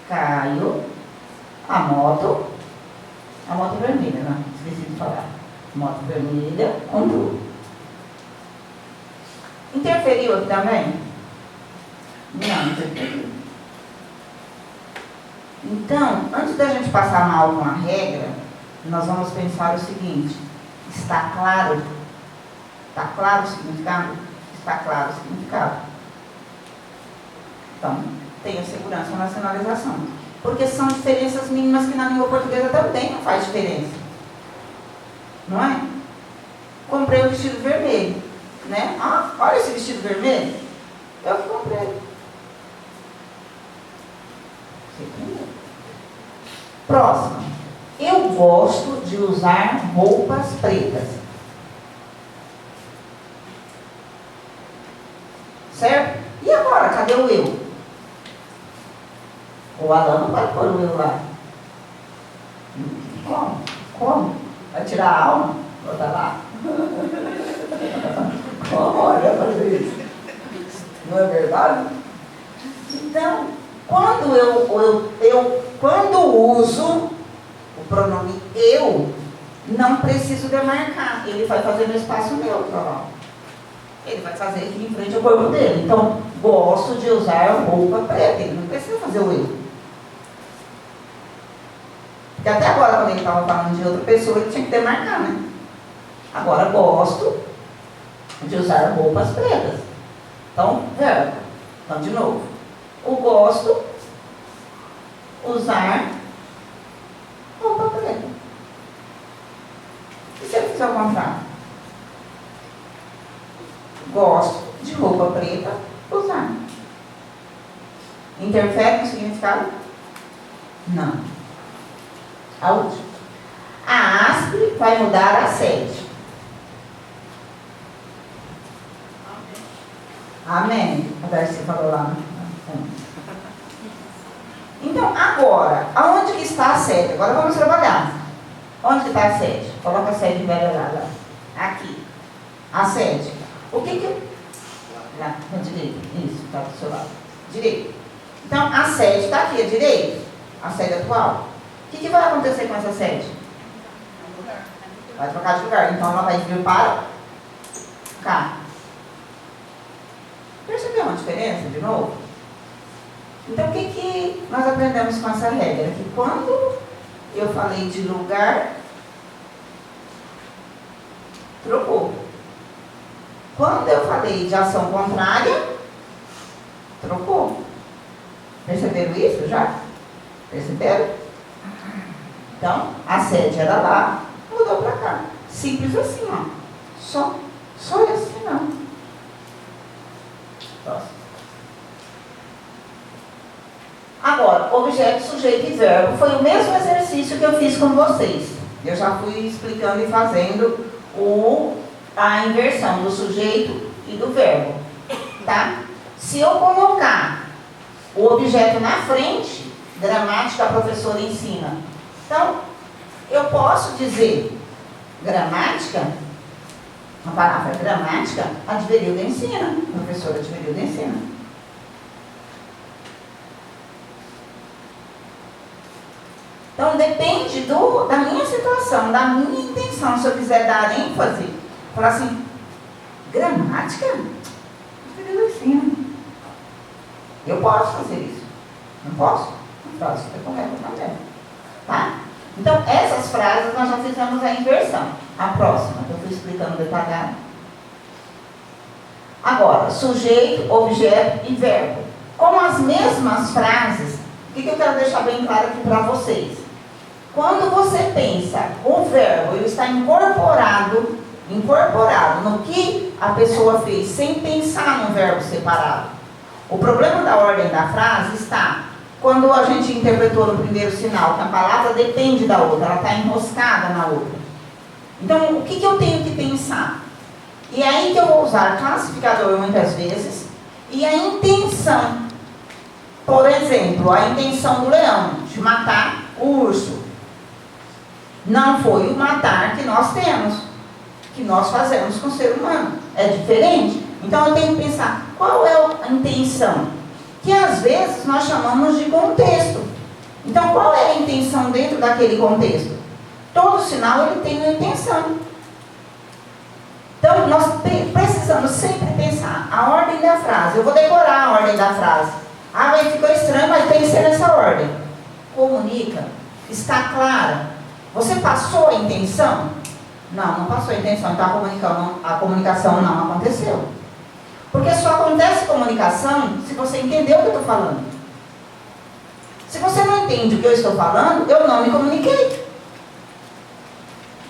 Caio, a moto vermelha, não, esqueci de falar. Moto vermelha, comprou. Interferiu aqui também? Não interferiu. Então, antes da gente passar mal com a regra, nós vamos pensar o seguinte: está claro? Está claro o significado? Está claro o significado. Então, tenha segurança na sinalização. Porque são diferenças mínimas que na língua portuguesa também não faz diferença. Não é? Comprei um vestido vermelho. Né? Ah, olha esse vestido vermelho. Eu que comprei. Você entendeu? Próximo. Eu gosto de usar roupas pretas. Certo? E agora? Cadê o eu? O Alan não vai pôr o eu lá. Como? Vai tirar a alma? Botar lá? Como vai fazer isso? Não é verdade? Então, quando uso o pronome eu, não preciso demarcar. Ele vai fazer no espaço neutro, ó. Ele vai fazer aqui em frente ao corpo dele. Então, gosto de usar roupa preta. Ele não precisa fazer o eu. Porque até agora, quando ele estava falando de outra pessoa, ele tinha que demarcar, né? Agora, gosto de usar roupas pretas. Então, verbo. Então, de novo. O gosto usar roupa preta. E se ele fizer o contrário? Gosto de roupa preta usar. Interfere no significado? Não. A última. A ASP vai mudar a sede. Amém. A Darcy falou lá. Então, agora, aonde que está a sede? Agora vamos trabalhar. Onde que está a sede? Coloca a sede velha lá. Aqui. A sede. O que que... Lá, na direita. Isso, está do seu lado. Direito. Então, a sede está aqui, à direita. A sede atual. O que vai acontecer com essa sede? Vai trocar de lugar. Então, ela vai vir para cá. Percebeu uma diferença, de novo? Então, o que nós aprendemos com essa regra? Que quando eu falei de lugar, trocou. Quando eu falei de ação contrária, trocou. Perceberam isso já? Perceberam? Então, a sede era lá, mudou para cá. Simples assim, ó. Só assim, não. Próximo. Agora, objeto, sujeito e verbo. Foi o mesmo exercício que eu fiz com vocês. Eu já fui explicando e fazendo a inversão do sujeito e do verbo. Tá? Se eu colocar o objeto na frente, gramática a professora ensina. Então, eu posso dizer gramática, a palavra gramática, a Adverilda ensina. A professora Adverilda ensina. Então, depende da minha situação, da minha intenção. Se eu quiser dar ênfase, falar assim, gramática? Adverilda ensina. Eu posso fazer isso. Não posso? Não faço. Eu correto também. Tá? Então, essas frases nós já fizemos a inversão. A próxima, que eu fui explicando detalhado. Agora, sujeito, objeto e verbo. Com as mesmas frases, o que eu quero deixar bem claro aqui para vocês? Quando você pensa, o verbo ele está incorporado no que a pessoa fez, sem pensar no verbo separado. O problema da ordem da frase está quando a gente interpretou no primeiro sinal que a palavra depende da outra, ela está enroscada na outra. Então, o que eu tenho que pensar? E é aí que eu vou usar classificador muitas vezes e a intenção. Por exemplo, a intenção do leão de matar o urso. Não foi o matar que nós temos, que nós fazemos com o ser humano. É diferente. Então, eu tenho que pensar qual é a intenção. Que às vezes nós chamamos de contexto. Então, qual é a intenção dentro daquele contexto? Todo sinal ele tem uma intenção. Então, nós precisamos sempre pensar a ordem da frase. Eu vou decorar a ordem da frase. Ah, mas ficou estranho, mas tem que ser nessa ordem. Comunica. Está clara. Você passou a intenção? Não passou a intenção. Então, a comunicação não aconteceu. Porque só acontece comunicação se você entendeu o que eu estou falando. Se você não entende o que eu estou falando, eu não me comuniquei.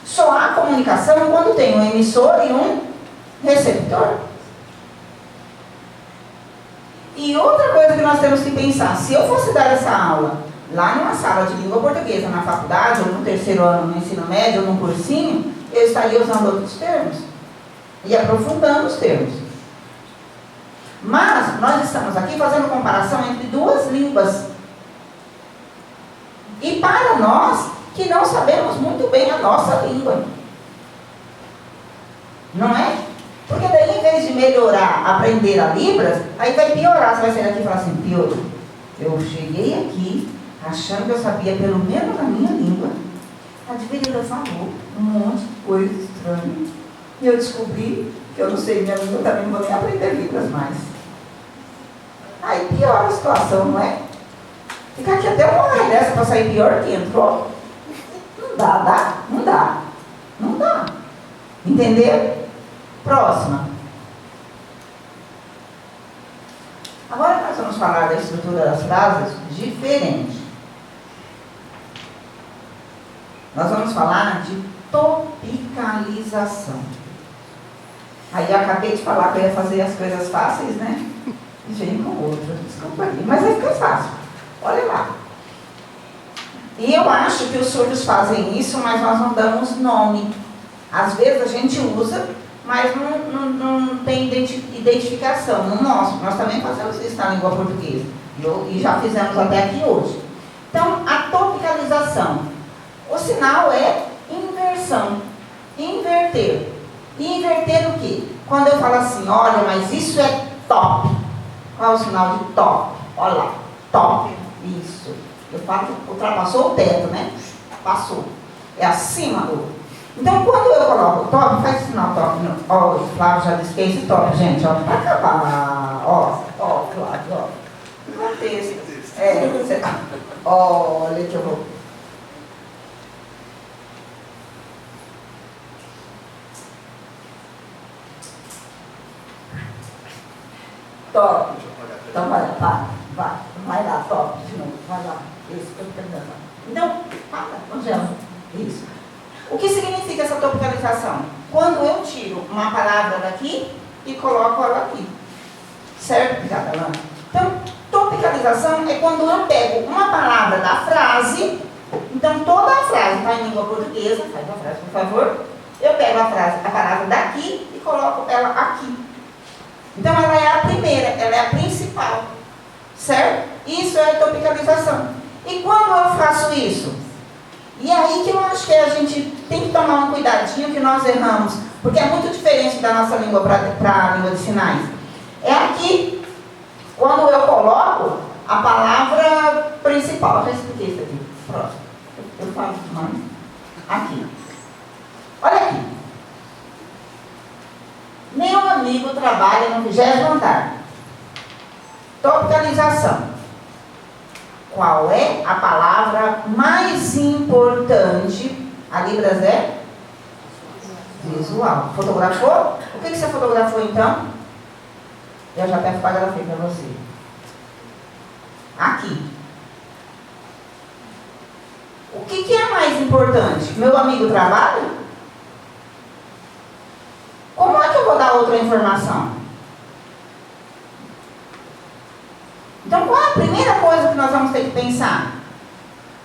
Só há comunicação quando tem um emissor e um receptor. E outra coisa que nós temos que pensar, se eu fosse dar essa aula lá numa sala de língua portuguesa, na faculdade, ou no terceiro ano no ensino médio, ou num cursinho, eu estaria usando outros termos. E aprofundando os termos. Mas nós estamos aqui fazendo comparação entre duas línguas. E para nós que não sabemos muito bem a nossa língua. Não é? Porque daí, em vez de melhorar, aprender a Libras, aí vai piorar. Você vai sair daqui e falar assim, piorou. Eu cheguei aqui achando que eu sabia pelo menos a minha língua. A Adverilda falou um monte de coisa estranha. E eu descobri que eu não sei minha língua, também não vou nem aprender Libras mais. Aí piora a situação, não é? Ficar aqui até uma hora dessa para sair pior que entrou. Não dá? Não dá. Entendeu? Próxima. Agora nós vamos falar da estrutura das frases diferente. Nós vamos falar de topicalização. Aí eu acabei de falar que eu ia fazer as coisas fáceis, né? E vem com outra. Desculpa aí. Mas vai ficar fácil. Olha lá. E eu acho que os surdos fazem isso, mas nós não damos nome. Às vezes a gente usa, mas não tem identificação, não mostra. Nós também fazemos isso na língua portuguesa. E já fizemos até aqui hoje. Então, a topicalização. O sinal é inversão. Inverter. E inverter o quê? Quando eu falo assim, olha, mas isso é top. Qual é o sinal de top? Olha lá, top. Isso. Eu falo que ultrapassou o teto, né? Passou. É acima do. Então, quando eu coloco top, faz o sinal top. Ó, o Flávio já disse que é esse top, gente. Ó, para acabar. Ó, Flávio, ó. Contexto. Você. Olha que eu vou. Vai lá, top, de novo, vai lá. Isso, topicalização. Então, fala, Angela. Isso. O que significa essa topicalização? Quando eu tiro uma palavra daqui e coloco ela aqui. Certo? Obrigada, Ana. Então, topicalização é quando eu pego uma palavra da frase. Então, toda a frase está em língua portuguesa. Faz a frase, por favor. Eu pego a palavra daqui e coloco ela aqui. Então, ela é a primeira, ela é a principal. Certo? Isso é a topicalização. E quando eu faço isso? E aí que eu acho que a gente tem que tomar um cuidadinho que nós erramos. Porque é muito diferente da nossa língua para a língua de sinais. É aqui, quando eu coloco a palavra principal. Eu já expliquei isso aqui. Próximo. Eu falo mais. Aqui. Olha aqui. Meu amigo trabalha no 20º andar. Topicalização. Qual é a palavra mais importante? A Libras é? Visual. Fotografou? O que você fotografou então? Eu já até fotografei para você. Aqui. O que é mais importante? Meu amigo trabalha? Como é que eu vou dar outra informação? Então, qual é a primeira coisa que nós vamos ter que pensar?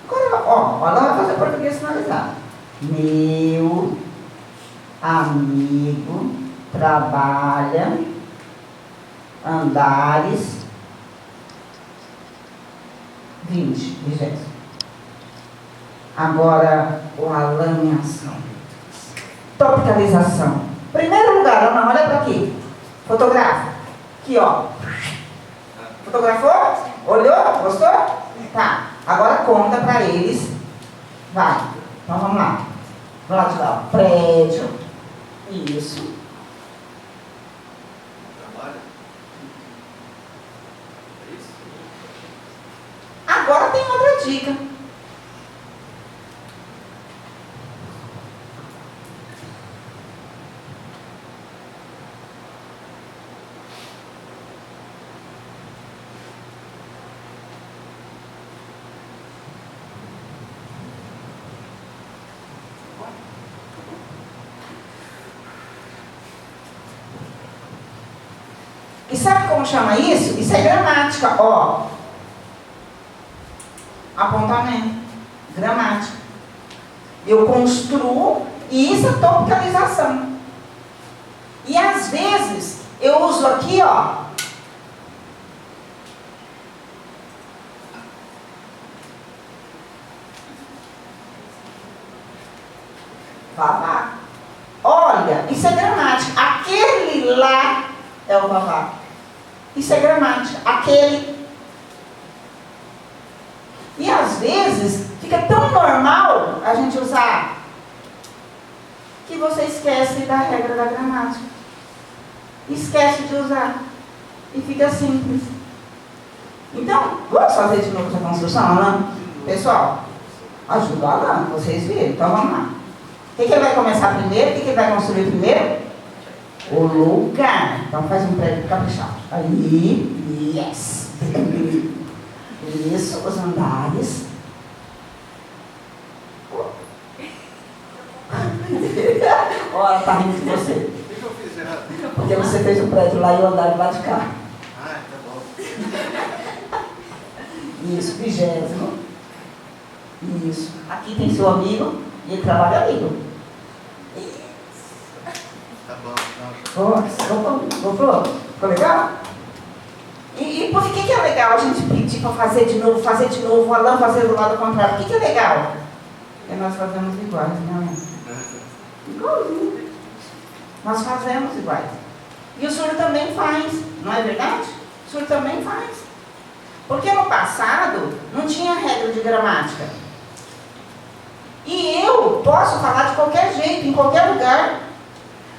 Agora, ela vai fazer português sinalizado. Meu amigo trabalha andares 20. Agora, o alameação. Topicalização. Primeiro lugar, Ana, olha para aqui. Fotografa. Aqui, ó. Fotografou? Olhou? Gostou? Tá. Agora conta para eles. Vai. Então vamos lá. Vamos lá. Prédio. Isso. Agora tem outra dica. E sabe como chama isso? Isso é gramática, ó. Apontamento. Gramática. Eu construo e isso é topicalização. E às vezes eu uso aqui, ó. Vavá. Olha, isso é gramática. Aquele lá é o vavá. Isso é gramática. Aquele. E às vezes fica tão normal a gente usar que você esquece da regra da gramática. Esquece de usar. E fica simples. Então, vamos fazer de novo essa construção, né? Pessoal, ajuda lá, vocês viram. Então vamos lá. O que vai começar primeiro? O que vai construir primeiro? O lugar. Então faz um prédio caprichado. Aí, yes. Isso, os andares. Olha, tá rindo de você. O que eu fiz errado? Porque você fez o prédio lá e o andar lá de cá. Ah, tá bom. Isso, 20º. Isso. Aqui tem seu amigo e ele trabalha amigo. Tá bom. Gostou? Ficou legal? E por que é legal a gente pedir para fazer de novo, o Alain fazer do lado contrário? Por que é legal? Porque nós fazemos iguais, né? Igualzinho. Nós fazemos iguais. E o senhor também faz, não é verdade? O senhor também faz. Porque no passado não tinha regra de gramática. E eu posso falar de qualquer jeito, em qualquer lugar.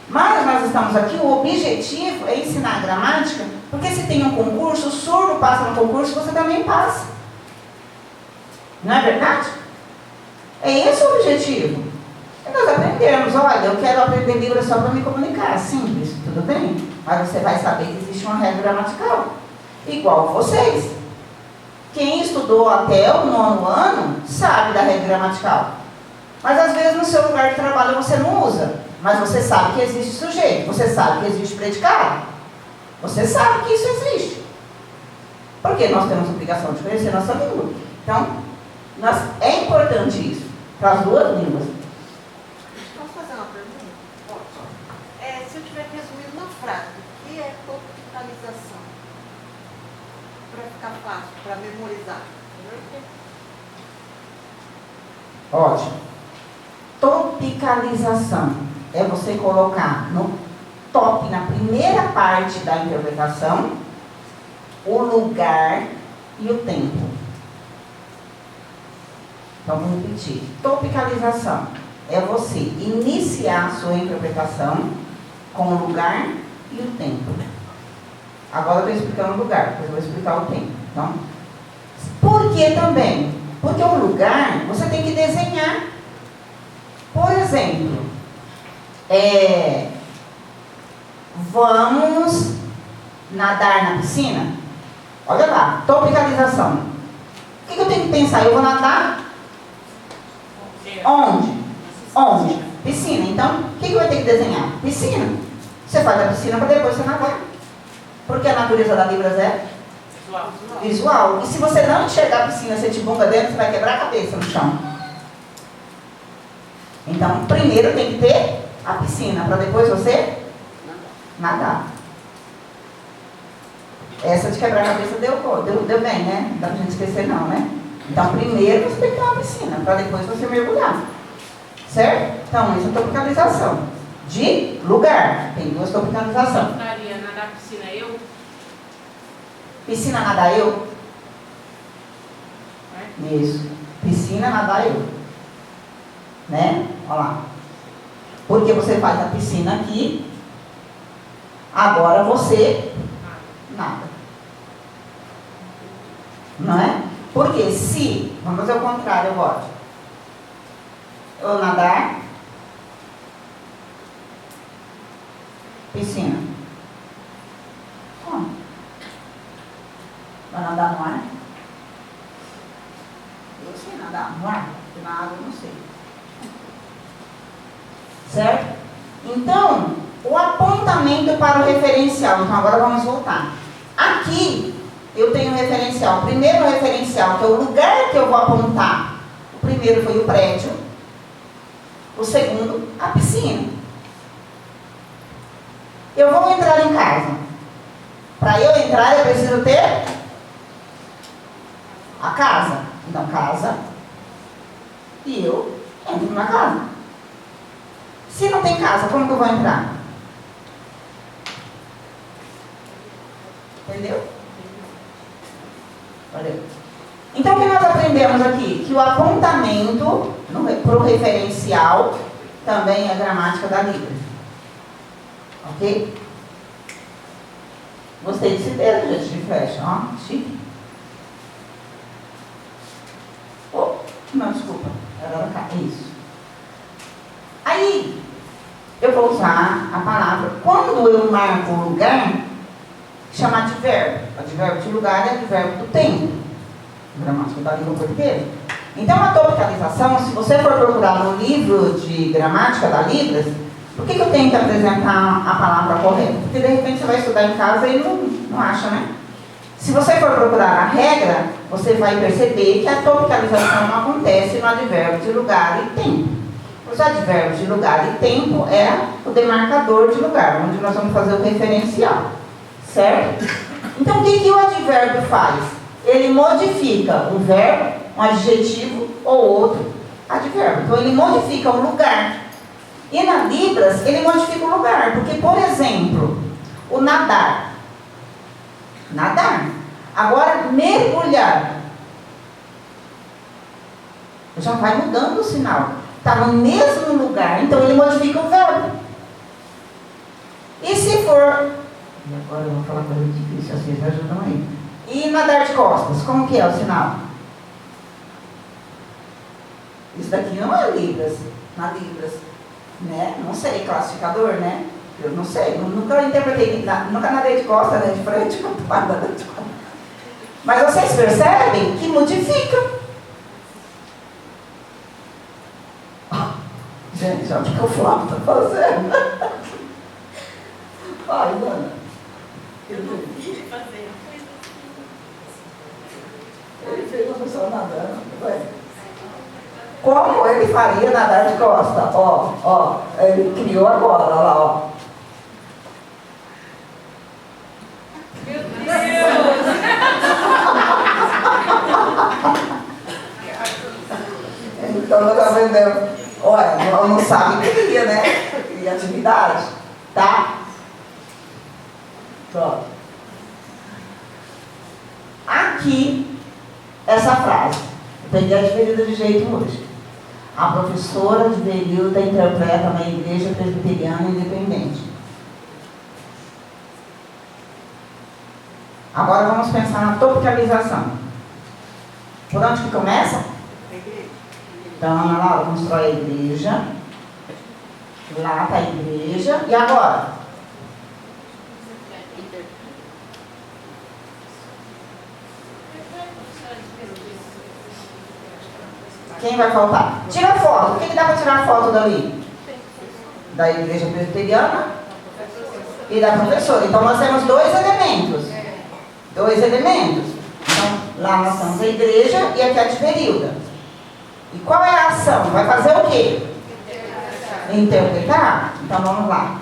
Mas nós estamos aqui, o objetivo é ensinar gramática, porque se tem um concurso, o surdo passa no concurso, você também passa. Não é verdade? É esse o objetivo. E nós aprendemos, olha, eu quero aprender Libras só para me comunicar, simples, tudo bem? Mas você vai saber que existe uma regra gramatical. igual vocês. Quem estudou até o 9º ano sabe da regra gramatical. Mas às vezes no seu lugar de trabalho você não usa. Mas você sabe que existe sujeito, você sabe que existe predicado. Você sabe que isso existe. Porque nós temos a obrigação de conhecer nossa língua. Então, é importante isso, para as duas línguas. Posso fazer uma pergunta? Pode. Se eu tiver que resumir uma frase, o que é topicalização? Para ficar fácil, para memorizar. Ótimo. Topicalização é você colocar no top, na primeira parte da interpretação, o lugar e o tempo. Então, vamos repetir. Topicalização é você iniciar a sua interpretação com o lugar e o tempo. Agora eu estou explicando o lugar, depois eu vou explicar o tempo. Então, por que também? Porque o lugar você tem que desenhar. Por exemplo, vamos nadar na piscina? Olha lá, topicalização. O que eu tenho que pensar? Eu vou nadar? Onde? Piscina. Então, o que eu vou ter que desenhar? Piscina. Você faz a piscina para depois você nadar. Porque a natureza da Libras é? Visual. E se você não enxergar a piscina, você te bunga dentro, você vai quebrar a cabeça no chão. Então, primeiro tem que ter a piscina, para depois você nadar. Essa de quebrar a cabeça deu bem, né? Não dá pra gente esquecer não, né? Então, primeiro você tem que ter uma piscina, para depois você mergulhar. Certo? Então, essa é a topicalização. De lugar. Tem duas topicalizações. Nadar piscina eu? Piscina, nadar eu? Isso. Piscina, nadar eu. Né? Olha lá. Porque você faz a piscina aqui, agora você nada. Não é? Porque se, vamos fazer o contrário agora. Eu nadar, piscina. Como? Vai nadar no ar? Eu sei nadar no ar, porque na água eu não sei. Certo? Então, o apontamento para o referencial. Então, agora vamos voltar. Aqui, eu tenho um referencial. O primeiro referencial, que é o lugar que eu vou apontar. O primeiro foi o prédio. O segundo, a piscina. Eu vou entrar em casa. Para eu entrar, eu preciso ter a casa. Então, casa. E eu entro na casa. Se não tem casa, como que eu vou entrar? Entendeu? Valeu. Então, o que nós aprendemos aqui? Que o apontamento para o referencial também é a gramática da Libras. Ok? Gostei desse dedo, gente, de flecha. Ó, chique. Oh, não, desculpa. Era cá. Isso. Aí, eu vou usar a palavra, quando eu marco o lugar, chamar de verbo. Advérbio de lugar é advérbio do tempo. Gramática da língua portuguesa. Então, a topicalização, se você for procurar no livro de gramática da Libras, por que eu tenho que apresentar a palavra correta? Porque, de repente, você vai estudar em casa e não acha, né? Se você for procurar a regra, você vai perceber que a topicalização não acontece no advérbio de lugar e tempo. Os advérbios de lugar e tempo é o demarcador de lugar, onde nós vamos fazer o referencial. Certo? Então, o que o advérbio faz? Ele modifica um verbo, um adjetivo ou outro advérbio. Então, ele modifica o lugar. E na Libras, ele modifica o lugar. Porque, por exemplo, o nadar. Nadar. Agora, mergulhar. Já vai mudando o sinal. Está no mesmo lugar, então ele modifica o verbo. E se for... E agora eu vou falar coisa difícil, vocês ajudam aí. E nadar de costas, como que é o sinal? Isso daqui não é Libras, na Libras. Né? Não sei, classificador, né? Eu não sei, nunca interpretei, nunca nadei de costas, né? De frente, quanto mais nadar de costas. Mas vocês percebem que modifica. Gente, olha o que o Flávio está fazendo. Vai, Ana. Eu não vi ele fazer. Ele fez uma pessoa nadando. Vai. Como ele faria nadar de costa? Ó, ele criou agora, olha lá, ó. Meu Deus! Então nós estamos vendendo. Olha, não sabe o que queria, né? Criatividade, tá? Pronto. Aqui, essa frase. Eu peguei a diferida de jeito hoje. A professora de Verilda interpreta na igreja presbiteriana independente. Agora vamos pensar na topicalização. Por onde que começa? Então, Ana Laura constrói a igreja. Lá está a igreja. E agora? Quem vai faltar? Tira foto. O que dá para tirar foto dali? Da igreja presbiteriana e da professora. Então, nós temos dois elementos. Dois elementos. Então, lá nós temos a igreja e aqui a de Verilda. E qual é a ação? Vai fazer o quê? Interpretar? Então vamos lá.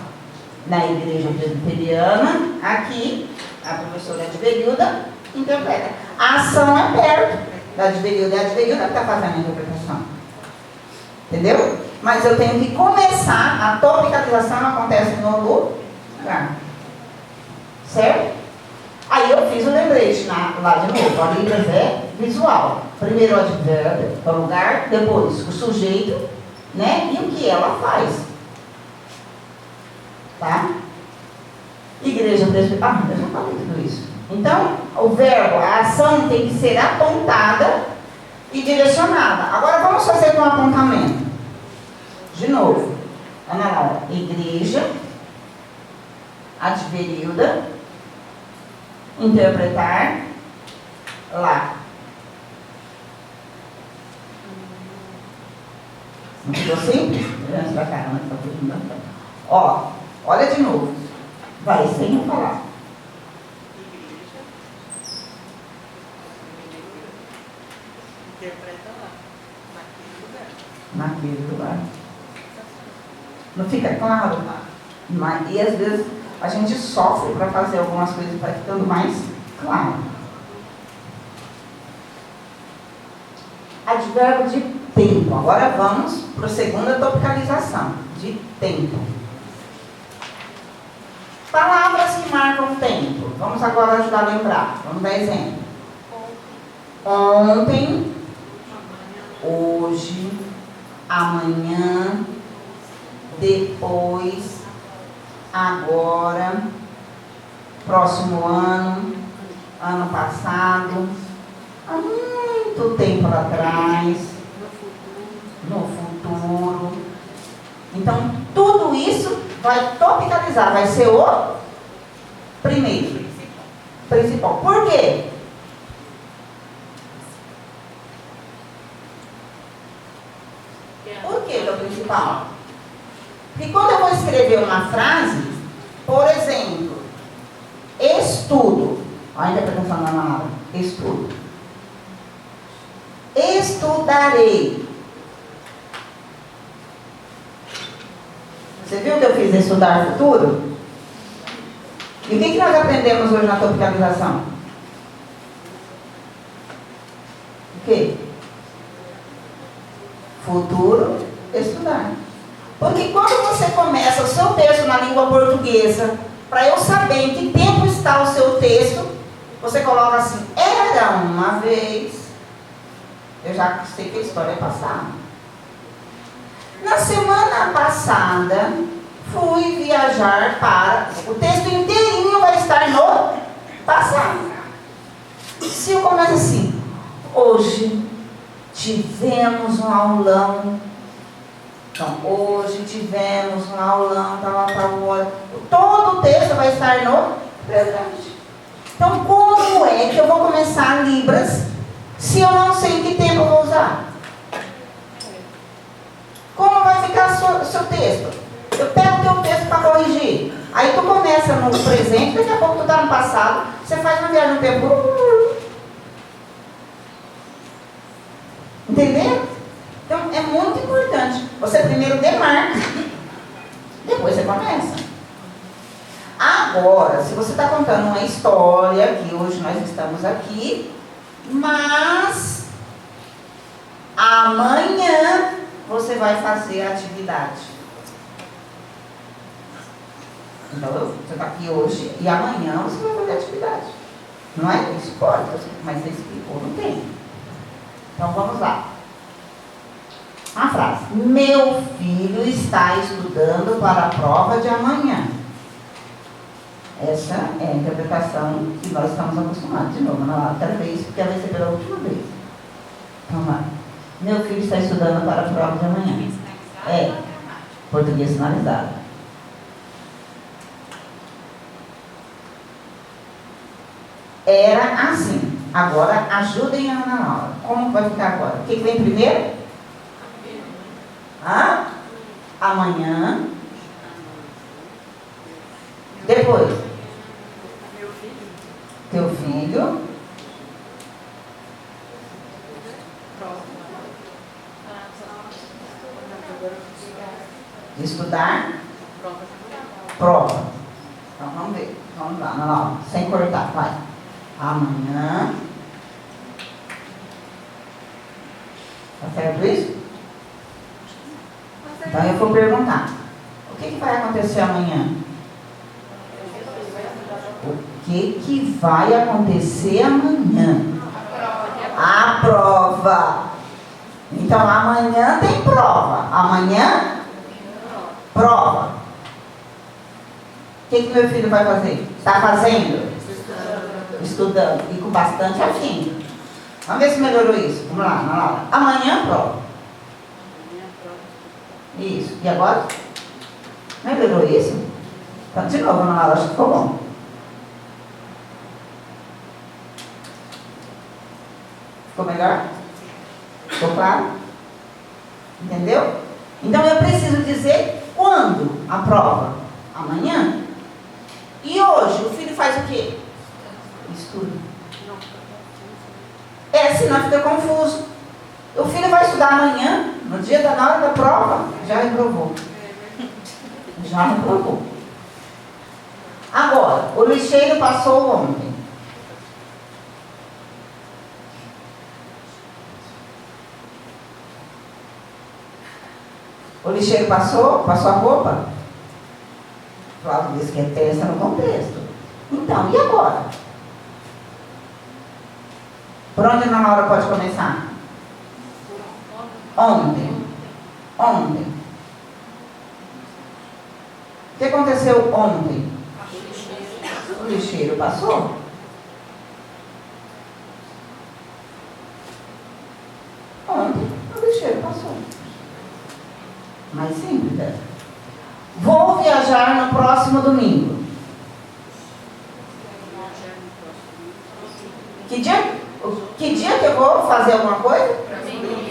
Na igreja presbiteriana, aqui, a professora de Verilda interpreta. A ação é perto da de Verilda. É a de Verilda que está fazendo a interpretação. Entendeu? Mas eu tenho que começar, a topicalização acontece no lugar. Certo? Aí eu fiz o lembrete lá de novo. A Libras é visual. Primeiro o advérbio, o lugar, depois o sujeito, né? E o que ela faz. Tá? Igreja presbiteriana. Eu já falei tudo isso. Então, o verbo, a ação tem que ser apontada e direcionada. Agora vamos fazer com um apontamento. De novo. Ana Laura, igreja, adverilda, interpretar, lá. Não ficou simples? Ó, olha de novo. Vai sem eu falar. Interpreta lá, Naquele lugar. Não fica claro? Mas, e às vezes a gente sofre para fazer algumas coisas, vai ficando mais claro. Advérbio de tempo. Agora vamos para a segunda topicalização. De tempo. Palavras que marcam tempo. Vamos agora ajudar a lembrar. Vamos dar exemplo. Ontem, hoje, amanhã, depois, agora, próximo ano, ano passado, há muito tempo atrás, no futuro. Então, tudo isso vai topicalizar, vai ser o primeiro, principal. Por quê? Por que é o principal? Porque quando eu vou escrever uma frase, por exemplo, estudo. Olha a interpretação da palavra. Estudo. Estudarei. Você viu que eu fiz estudar futuro? E o que nós aprendemos hoje na topicalização? O quê? Futuro, estudar. Porque quando você começa o seu texto na língua portuguesa, para eu saber em que tempo está o seu texto, você coloca assim, era uma vez. Eu já sei que a história é passada. Na semana passada, fui viajar para... O texto inteirinho vai estar no passado. Se eu começo assim, hoje tivemos um aulão. Então, hoje tivemos um aulão, tal hora. Todo o texto vai estar no presente. Então, como é que eu vou começar Libras se eu não sei em que tempo eu vou usar? Como vai ficar o seu texto? Eu pego o teu texto para corrigir. Aí tu começa no presente, daqui a pouco tu está no passado, você faz uma viagem no tempo. Entendeu? Então é muito importante. Você primeiro demarca, depois você começa. Agora, se você está contando uma história, que hoje nós estamos aqui, mas amanhã você vai fazer a atividade. Então, você está aqui hoje e amanhã você vai fazer a atividade. Não é? Isso pode, mas você explicou, não tem. Então, vamos lá. A frase. Meu filho está estudando para a prova de amanhã. Essa é a interpretação que nós estamos acostumados. De novo, na outra vez, porque vai ser pela última vez. Vamos lá. Meu filho está estudando para a prova de amanhã. É, português sinalizado. Era assim. Agora, ajudem a Ana Laura. Como vai ficar agora? O que vem primeiro? Amanhã. Depois. Teu filho. Estudar. Prova. Então vamos ver. Vamos lá, não, sem cortar, vai. Amanhã. Tá certo isso? Então eu vou perguntar. O que vai acontecer amanhã? O que vai acontecer amanhã? A prova. Então amanhã tem prova. Amanhã, prova. O que meu filho vai fazer? Está fazendo? Estudando. E com bastante afinco. Vamos ver se melhorou isso. Vamos lá, vamos lá. Amanhã, prova. Isso. E agora? Melhorou isso? Então, de novo, vamos lá. Acho que ficou bom. Ficou melhor? Ficou claro? Entendeu? Então eu preciso dizer quando a prova? Amanhã. E hoje o filho faz o quê? Estuda. Senão fica confuso. O filho vai estudar amanhã, no dia na hora da prova, já reprovou. Já reprovou. Agora, o lixeiro passou ontem. O lixeiro passou a roupa? Flávio disse que é testa no contexto. Então, e agora? Por onde a Ana Laura pode começar? Ontem. O que aconteceu ontem? O lixeiro passou? Ontem, o lixeiro passou. Mais simples, né? Vou viajar no próximo domingo. Que dia que eu vou fazer alguma coisa?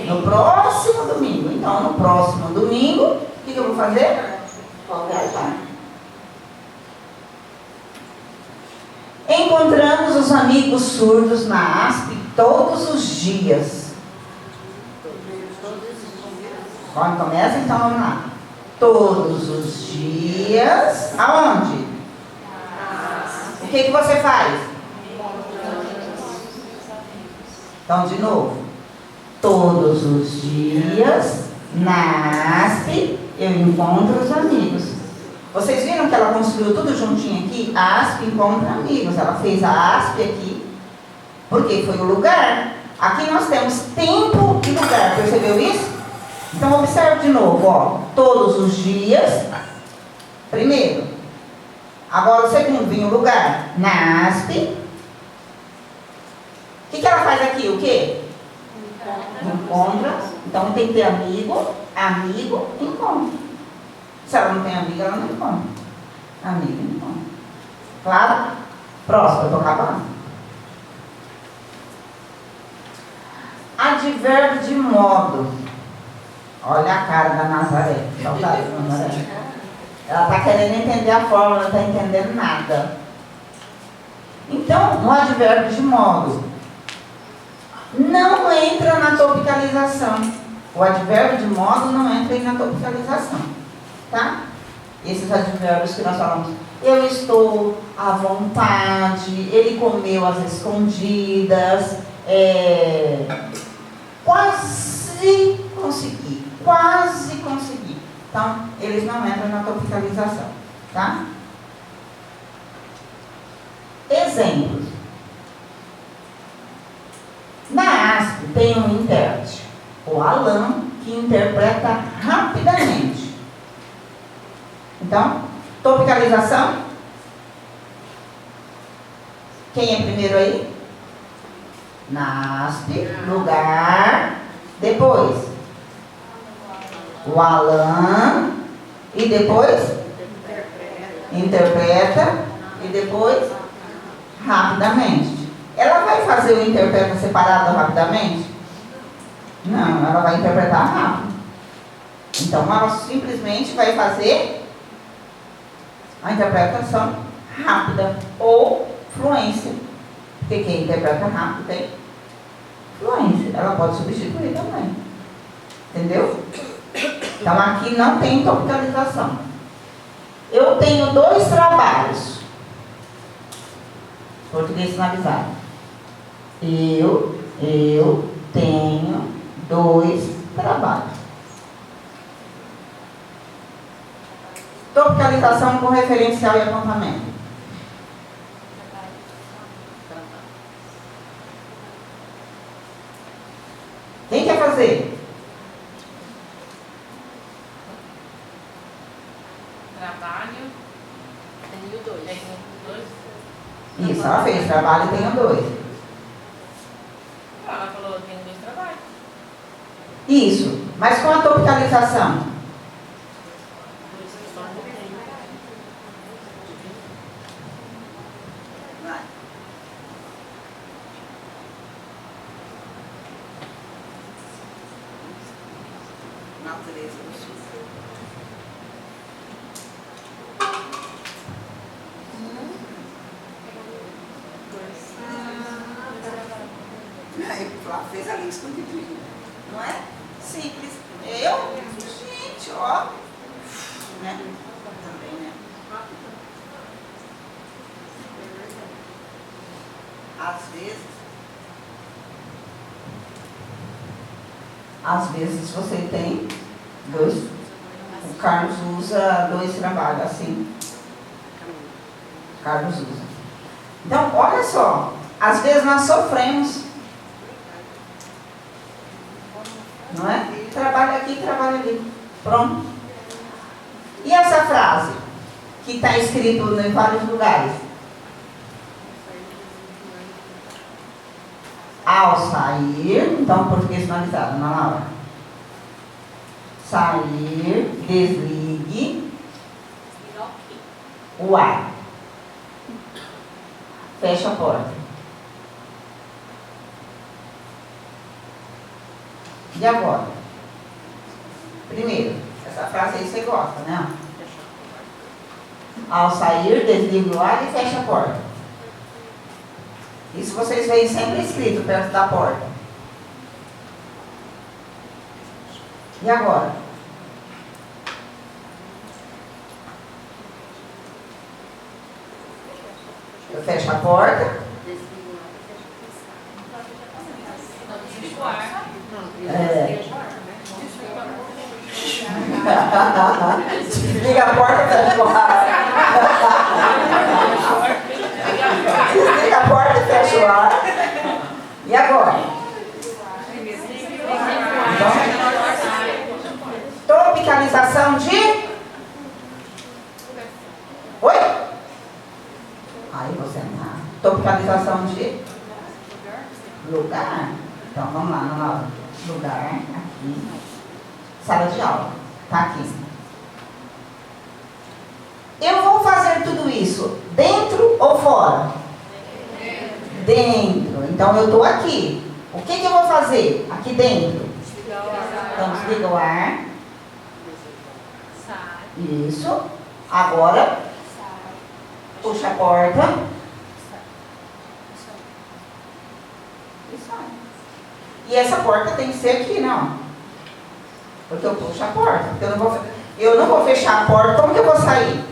No próximo domingo. Então, no próximo domingo, o que eu vou fazer? Vou viajar. Encontramos os amigos surdos na ASP todos os dias. Quando começa, então vamos lá. Todos os dias. Aonde? O que você faz? Então, de novo. Todos os dias, na ASP, eu encontro os amigos. Vocês viram que ela construiu tudo juntinho aqui? A ASP encontra amigos. Ela fez a ASP aqui, porque foi o lugar. Aqui nós temos tempo e lugar. Percebeu isso? Então, observe de novo, ó. Todos os dias. Primeiro. Agora o segundo, vem o lugar. Na ASP. O que ela faz aqui? O quê? Encontra. Então tem que ter amigo, encontra. Se ela não tem amiga, ela não encontra. Amigo, encontra. Claro? Próximo, eu estou acabando. advérbio de modo. Olha a cara da Nazaré. Saudade da Nazaré. Ela está querendo entender a fórmula, não está entendendo nada. Então, no advérbio de modo, não entra na topicalização. O advérbio de modo não entra na topicalização. Tá? Esses advérbios que nós falamos. Eu estou à vontade, ele comeu às escondidas, quase consegui. Então, eles não entram na topicalização, tá? Exemplos. Na ASP tem um intérprete, o Alan, que interpreta rapidamente. Então, topicalização. Quem é primeiro aí? NASP, lugar, depois o Alan, e depois interpreta, e depois rapidamente. Ela vai fazer o interpreta separado rapidamente? Não, ela vai interpretar rápido. Então ela simplesmente vai fazer a interpretação rápida ou fluência. Porque quem interpreta rápido tem fluência. Ela pode substituir também. Entendeu? Então aqui não tem topicalização. Eu tenho 2 trabalhos. Português sinalizado. Eu tenho 2 trabalhos. Topicalização com referencial e apontamento. Quem quer fazer? Trabalho. Tenho 2. Isso, ela fez trabalho e tenho 2. Ela falou, eu tenho 2 trabalhos. Isso, mas com a topicalização. Natureza do sul. Aí, lá fez a lista do pedido. Não é? Simples. Gente, ó. Né? Também, né? Às vezes você tem 2. O Carlos usa 2 trabalhos, assim. Carlos usa. Então, olha só. Às vezes nós sofremos. Não é? Trabalha aqui, trabalha ali. Pronto. E essa frase? Que está escrito em vários lugares. Ao sair, então português finalizado, na Laura. Sair, desligue o ar. Fecha a porta. E agora? Primeiro, essa frase aí você gosta, né? Ao sair, desligue o ar e fecha a porta. Isso vocês veem sempre escrito perto da porta. E agora? Eu fecho a porta. Desliga a porta, fecha o ar. Desliga a porta e fecha o ar. E agora? Topicalização de... Oi? Aí você não. Topicalização de... Lugar. Então vamos lá, no lugar. Aqui. Sala de aula. Tá aqui. Eu vou fazer tudo isso dentro ou fora? Dentro. Então eu estou aqui. O que eu vou fazer aqui dentro? Então, desliga o ar. Sai. Isso. Agora, puxa a porta. E sai. E essa porta tem que ser aqui, não? Porque eu puxo a porta. Porque eu não vou fechar a porta. Como que eu vou sair?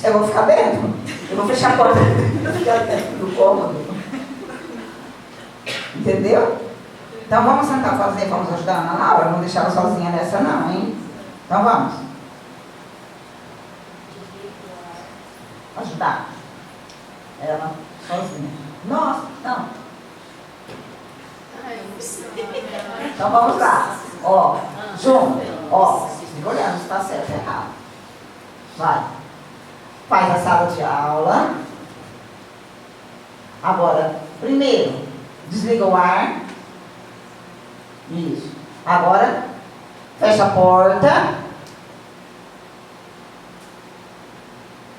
Eu vou ficar dentro. Eu vou fechar a porta. Eu vou ficar dentro do cômodo. Entendeu? Então vamos tentar fazer, vamos ajudar a Ana Laura, não deixar ela sozinha nessa não, hein? Então vamos. Ajudar. Ela sozinha. Nossa, não. Então vamos lá. Ó, junto. Ó, fica olhando se está certo ou errado. Vai. Faz a sala de aula. Agora, primeiro, desliga o ar. Isso. Agora, fecha a porta.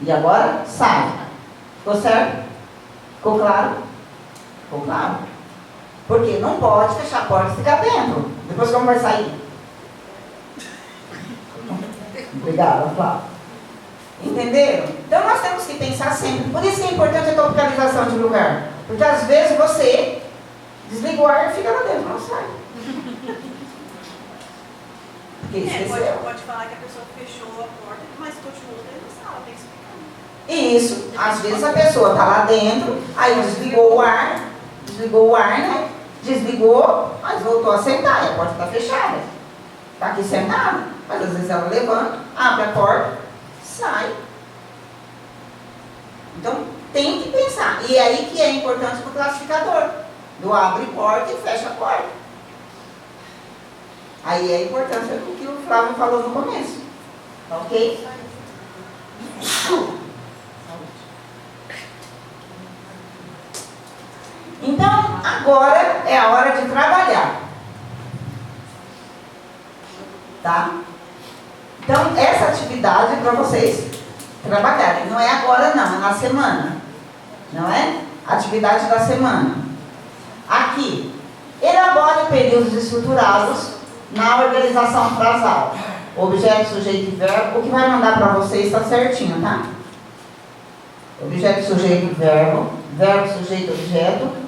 E agora, sai. Ficou certo? Ficou claro? Ficou claro? Porque não pode fechar a porta e ficar dentro. Depois como vai sair? Obrigada, Flávia. Entenderam? Então nós temos que pensar sempre. Por isso que é importante a tropicalização de lugar. Porque às vezes você desliga o ar e fica lá dentro, não sai. Porque esqueceu. Pode falar que a pessoa fechou a porta, mas continuou dentro da sala, tem que explicar. Isso. Às vezes a pessoa está lá dentro, aí desligou o ar, né? Desligou, mas voltou a sentar, e a porta está fechada. Está aqui sentada, mas às vezes ela levanta, abre a porta, sai. Então tem que pensar. E é aí que é importante o classificador. Do abre porta e fecha a porta. Aí é a importância do que o Flávio falou no começo. Ok? Então, agora é a hora de trabalhar. Tá? Então, essa atividade é para vocês trabalharem. Não é agora não, é na semana. Não é? Atividade da semana. Aqui, elabore períodos estruturados na organização frasal. Objeto, sujeito e verbo. O que vai mandar para vocês está certinho, tá? Objeto, sujeito e verbo. Verbo, sujeito, objeto.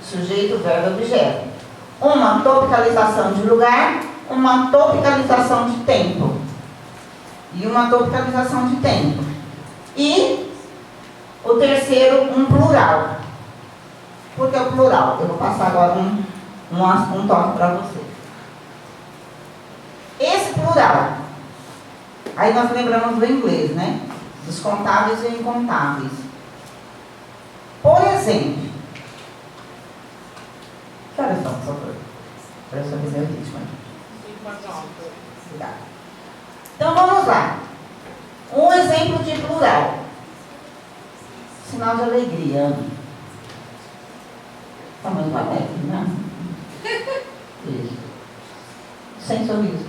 Sujeito, verbo, objeto. Uma topicalização de lugar, uma topicalização de tempo. E uma topicalização de tempo. E o terceiro, um plural. Por que o plural? Eu vou passar agora um toque para você. Esse plural, aí nós lembramos do inglês, né? Dos contáveis e incontáveis. Por exemplo, que horas são, por favor? Para eu saber meu ritmo. Obrigada. Então vamos lá. Um exemplo de plural. Sinal de alegria. Está muito alegre, né? Isso. Sem sorriso.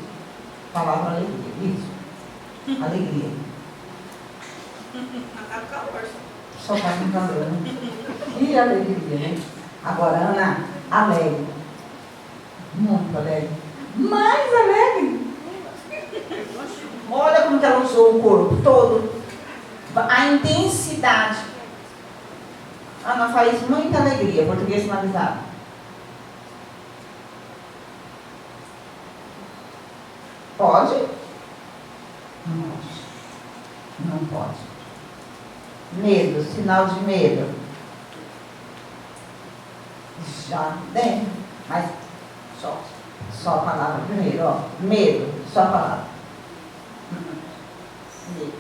Palavra alegria. Isso. Alegria. Tá com calor. Só tá com calor, né? E alegria, né? Agora, Ana, alegre. Muito alegre. Mais alegre. Olha como que ela usou o corpo todo. A intensidade. Ana faz muita alegria. Português sinalizado. Pode? Não pode. Não pode. Medo, sinal de medo. Já tem, mas só a palavra primeiro, ó. Medo, só a palavra. Medo.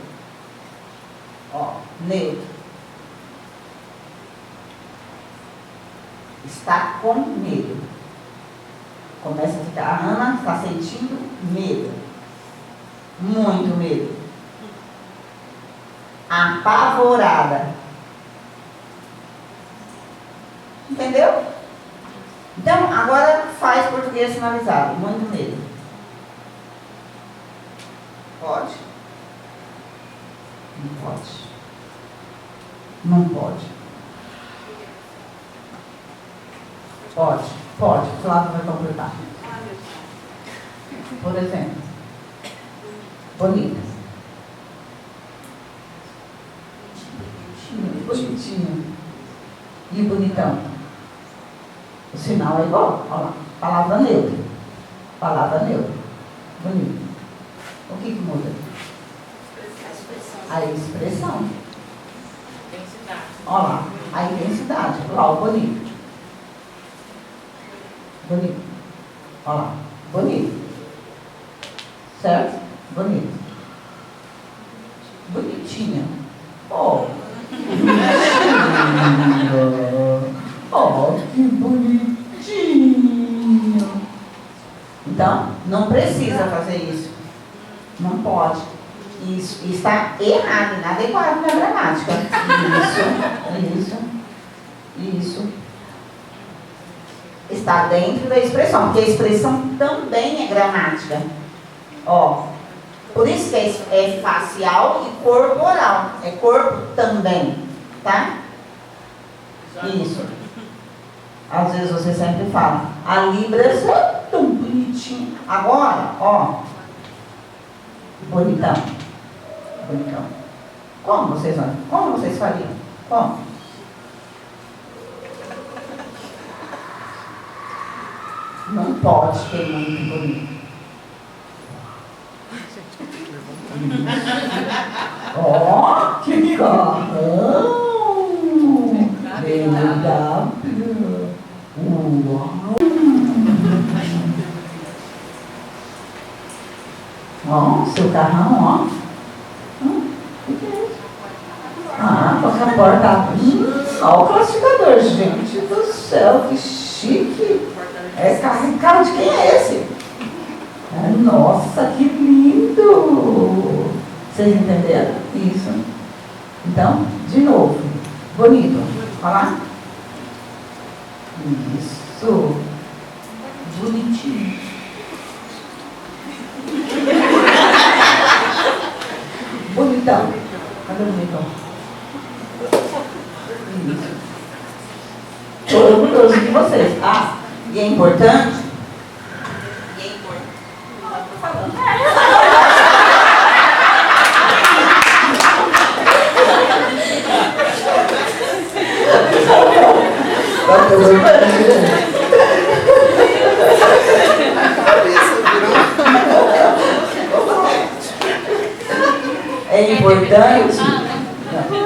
Ó, neutro. Está com medo. Começa a ficar, a Ana está sentindo medo. Muito medo. Apavorada. Entendeu? Então, agora faz português sinalizado. Muito medo. Pode? Não pode. Não pode. Pode. O Flávio vai completar. Por exemplo, bonita. Bonitinho. E bonitão. O sinal é igual. Olha lá. Palavra neutra. Bonito. O que muda? A expressão. Intensidade. Olha lá. A intensidade. Olha lá, o bonito. Olha lá. Bonito. Certo? Bonito. Bonitinha. Oh. Oh, que bonitinho. Então, não precisa fazer isso. Não pode. Isso está errado, inadequado na gramática. Isso. Está dentro da expressão, porque a expressão também é gramática. Ó, por isso que é facial e corporal. É corpo também, tá? Isso. Às vezes você sempre fala, a Libras é tão bonitinho. Agora, ó, bonitão. Como vocês fariam? Como? Não pode ter muito bonito. Ó, que carrão! BMW. Uau! Ó, seu carrão, ó. O que é isso? Com a porta. Ó o classificador, gente do céu, que chique. É carro de quem é esse? Nossa, que lindo! Vocês entenderam? Isso. Então, de novo. Bonito. Olha lá. Isso. Bonitinho. Bonitão. Cadê o bonitão? Isso. Estou orgulhoso de vocês. E é importante.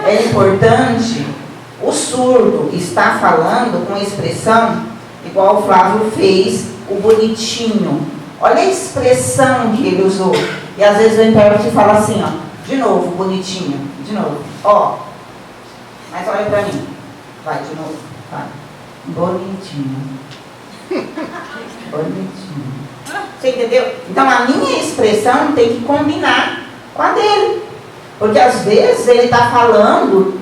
É importante o surdo estar falando com a expressão igual o Flávio fez, o bonitinho. Olha a expressão que ele usou. E às vezes o intérprete fala assim, ó, de novo, bonitinho, de novo, ó. Mas olha pra mim. Vai, de novo, vai. Bonitinho. Você entendeu? Então a minha expressão tem que combinar com a dele. Porque às vezes ele está falando,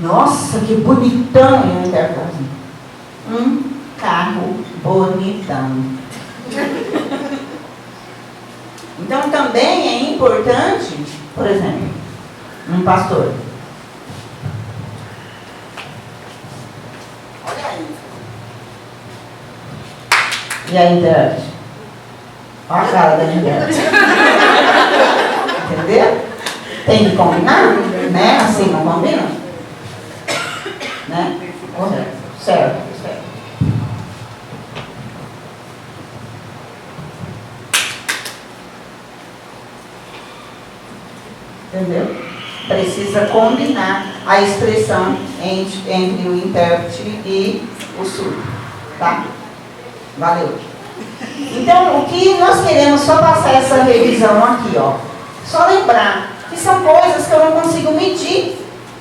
nossa, que bonitão, e eu intérprete assim, carro bonitão. Então também é importante, por exemplo, um pastor. Olha aí. E a intérprete? Olha a cara da intérprete. Entendeu? Tem que combinar, né? Assim não combina? Né? Correto. Certo. Entendeu? Precisa combinar a expressão entre o intérprete e o surdo. Tá? Valeu. Então, o que nós queremos só passar essa revisão aqui, ó. Só lembrar que são coisas que eu não consigo medir.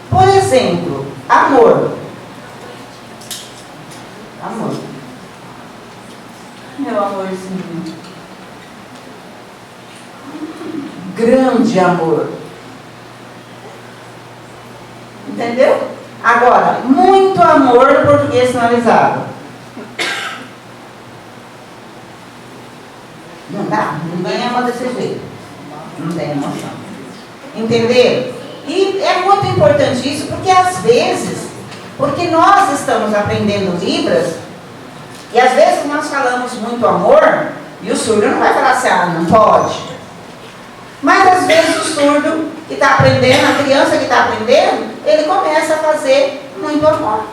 Por exemplo, amor. Amor. Meu amorzinho. Grande amor. Entendeu? Agora, muito amor no português sinalizado. Não dá, ninguém ama desse jeito. Não tem emoção. Entenderam? E é muito importante isso, porque às vezes, porque nós estamos aprendendo Libras, E às vezes nós falamos muito amor e o surdo não vai falar assim, ah, não pode. Mas às vezes o surdo que está aprendendo, a criança que está aprendendo, ele começa a fazer muito amor.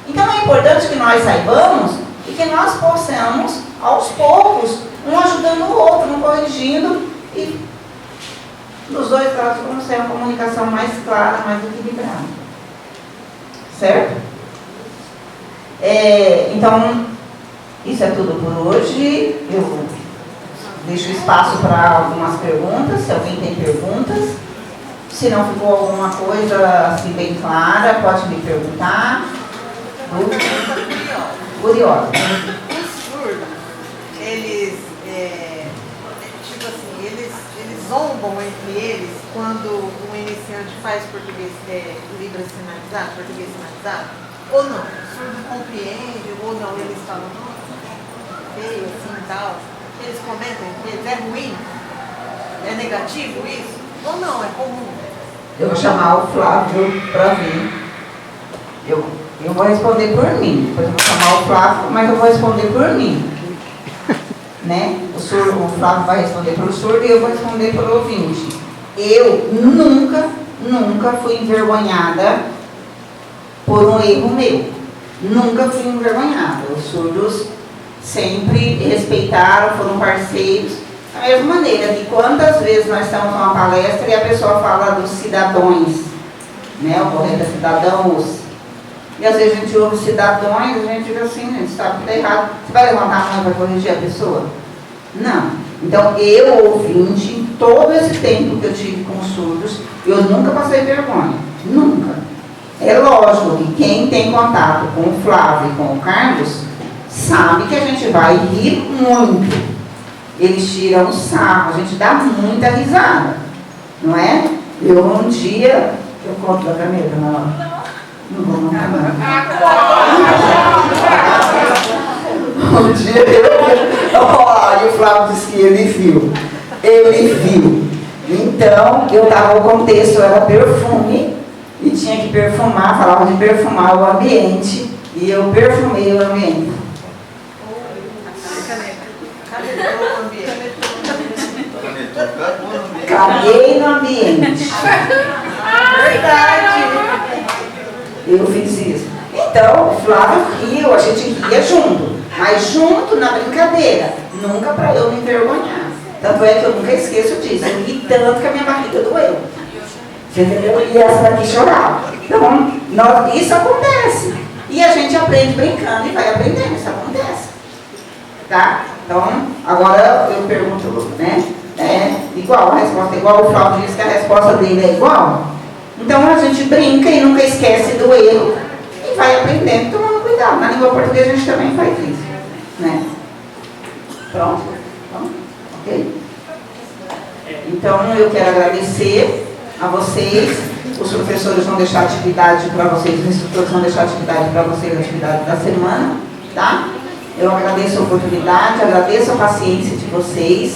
Então é importante que nós saibamos e que nós possamos, aos poucos, um ajudando o outro, um corrigindo e dos dois lados vamos ter uma comunicação mais clara, mais equilibrada. Certo? Então, isso é tudo por hoje. Eu deixo espaço para algumas perguntas, se alguém tem perguntas. Se não ficou alguma coisa assim bem clara, pode me perguntar. Curiosa. Os surdos, eles, tipo assim, eles zombam entre eles quando um iniciante faz português, Libras sinalizado, português sinalizado? Ou não? O surdo compreende, ou não, eles falam, nossa, feio assim e tal. Eles comentam entre eles, é ruim? É negativo isso? Ou não, é comum? Eu vou chamar o Flávio para vir. Eu vou responder por mim. Depois eu vou chamar o Flávio, mas eu vou responder por mim. Né? O Flávio vai responder pelo surdo e eu vou responder pelo ouvinte. Eu nunca fui envergonhada por um erro meu. Nunca fui envergonhada. Os surdos sempre respeitaram, foram parceiros. Da mesma maneira que quantas vezes nós estamos numa palestra e a pessoa fala dos cidadãos, né? O correto é cidadãos. E às vezes a gente ouve cidadãos e a gente fica assim, a gente sabe que está errado. Você vai levantar a mão para corrigir a pessoa? Não. Então eu, ouvinte, todo esse tempo que eu tive com os surdos, eu nunca passei vergonha. Nunca. É lógico que quem tem contato com o Flávio e com o Carlos sabe que a gente vai rir muito. Eles tiram o sarro, a gente dá muita risada, não é? Eu um dia, eu conto da caneta, não vou contar. Um dia e o Flávio disse que ele viu. Ele viu. Então, eu dava o contexto, era perfume, e tinha que perfumar, falava de perfumar o ambiente, e eu perfumei o ambiente. Caguei no ambiente. Verdade. Eu fiz isso. Então, o Flávio riu, a gente ria junto. Mas junto na brincadeira. Nunca para eu me envergonhar. Tanto é que eu nunca esqueço disso. Eu ri tanto que a minha barriga doeu. Você entendeu? E essa daqui chorava. Então, isso acontece. E a gente aprende brincando e vai aprendendo. Isso acontece. Tá? Então, agora eu pergunto, né? Igual, a resposta é igual, o Flávio disse que a resposta dele é igual. Então a gente brinca e nunca esquece do erro e vai aprendendo, tomando cuidado. Na língua portuguesa a gente também faz isso, né? Pronto? Ok? Então eu quero agradecer a vocês. Os professores vão deixar atividade para vocês, os instrutores vão deixar atividade para vocês, a atividade da semana, tá? Eu agradeço a oportunidade, agradeço a paciência de vocês,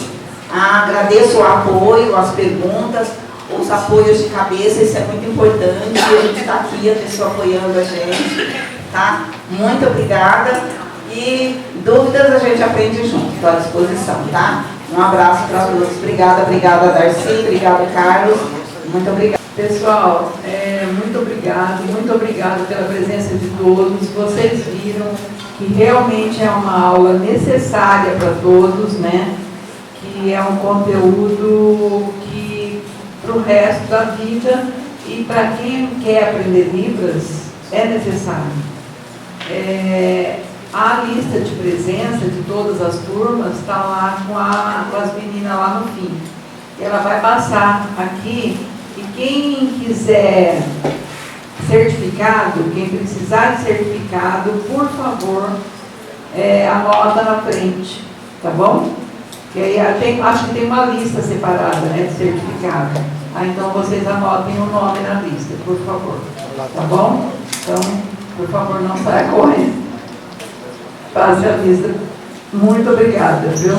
agradeço o apoio, as perguntas, os apoios de cabeça, isso é muito importante, a gente está aqui, a pessoa apoiando a gente, tá? Muito obrigada e dúvidas a gente aprende junto, estou à disposição, tá? Um abraço para todos, obrigada Darcy, obrigada Carlos, muito obrigada. Pessoal, muito obrigado pela presença de todos. Vocês viram que realmente é uma aula necessária para todos, né? Que é um conteúdo que para o resto da vida e para quem quer aprender Libras é necessário. A lista de presença de todas as turmas está lá com as meninas lá no fim. Ela vai passar aqui. E quem quiser certificado, quem precisar de certificado, por favor, anota na frente, tá bom? Que aí acho que tem uma lista separada, né, de certificado. Então vocês anotem o nome na lista, por favor. Tá bom? Então, por favor, não saia correndo. Passe a lista. Muito obrigada, viu?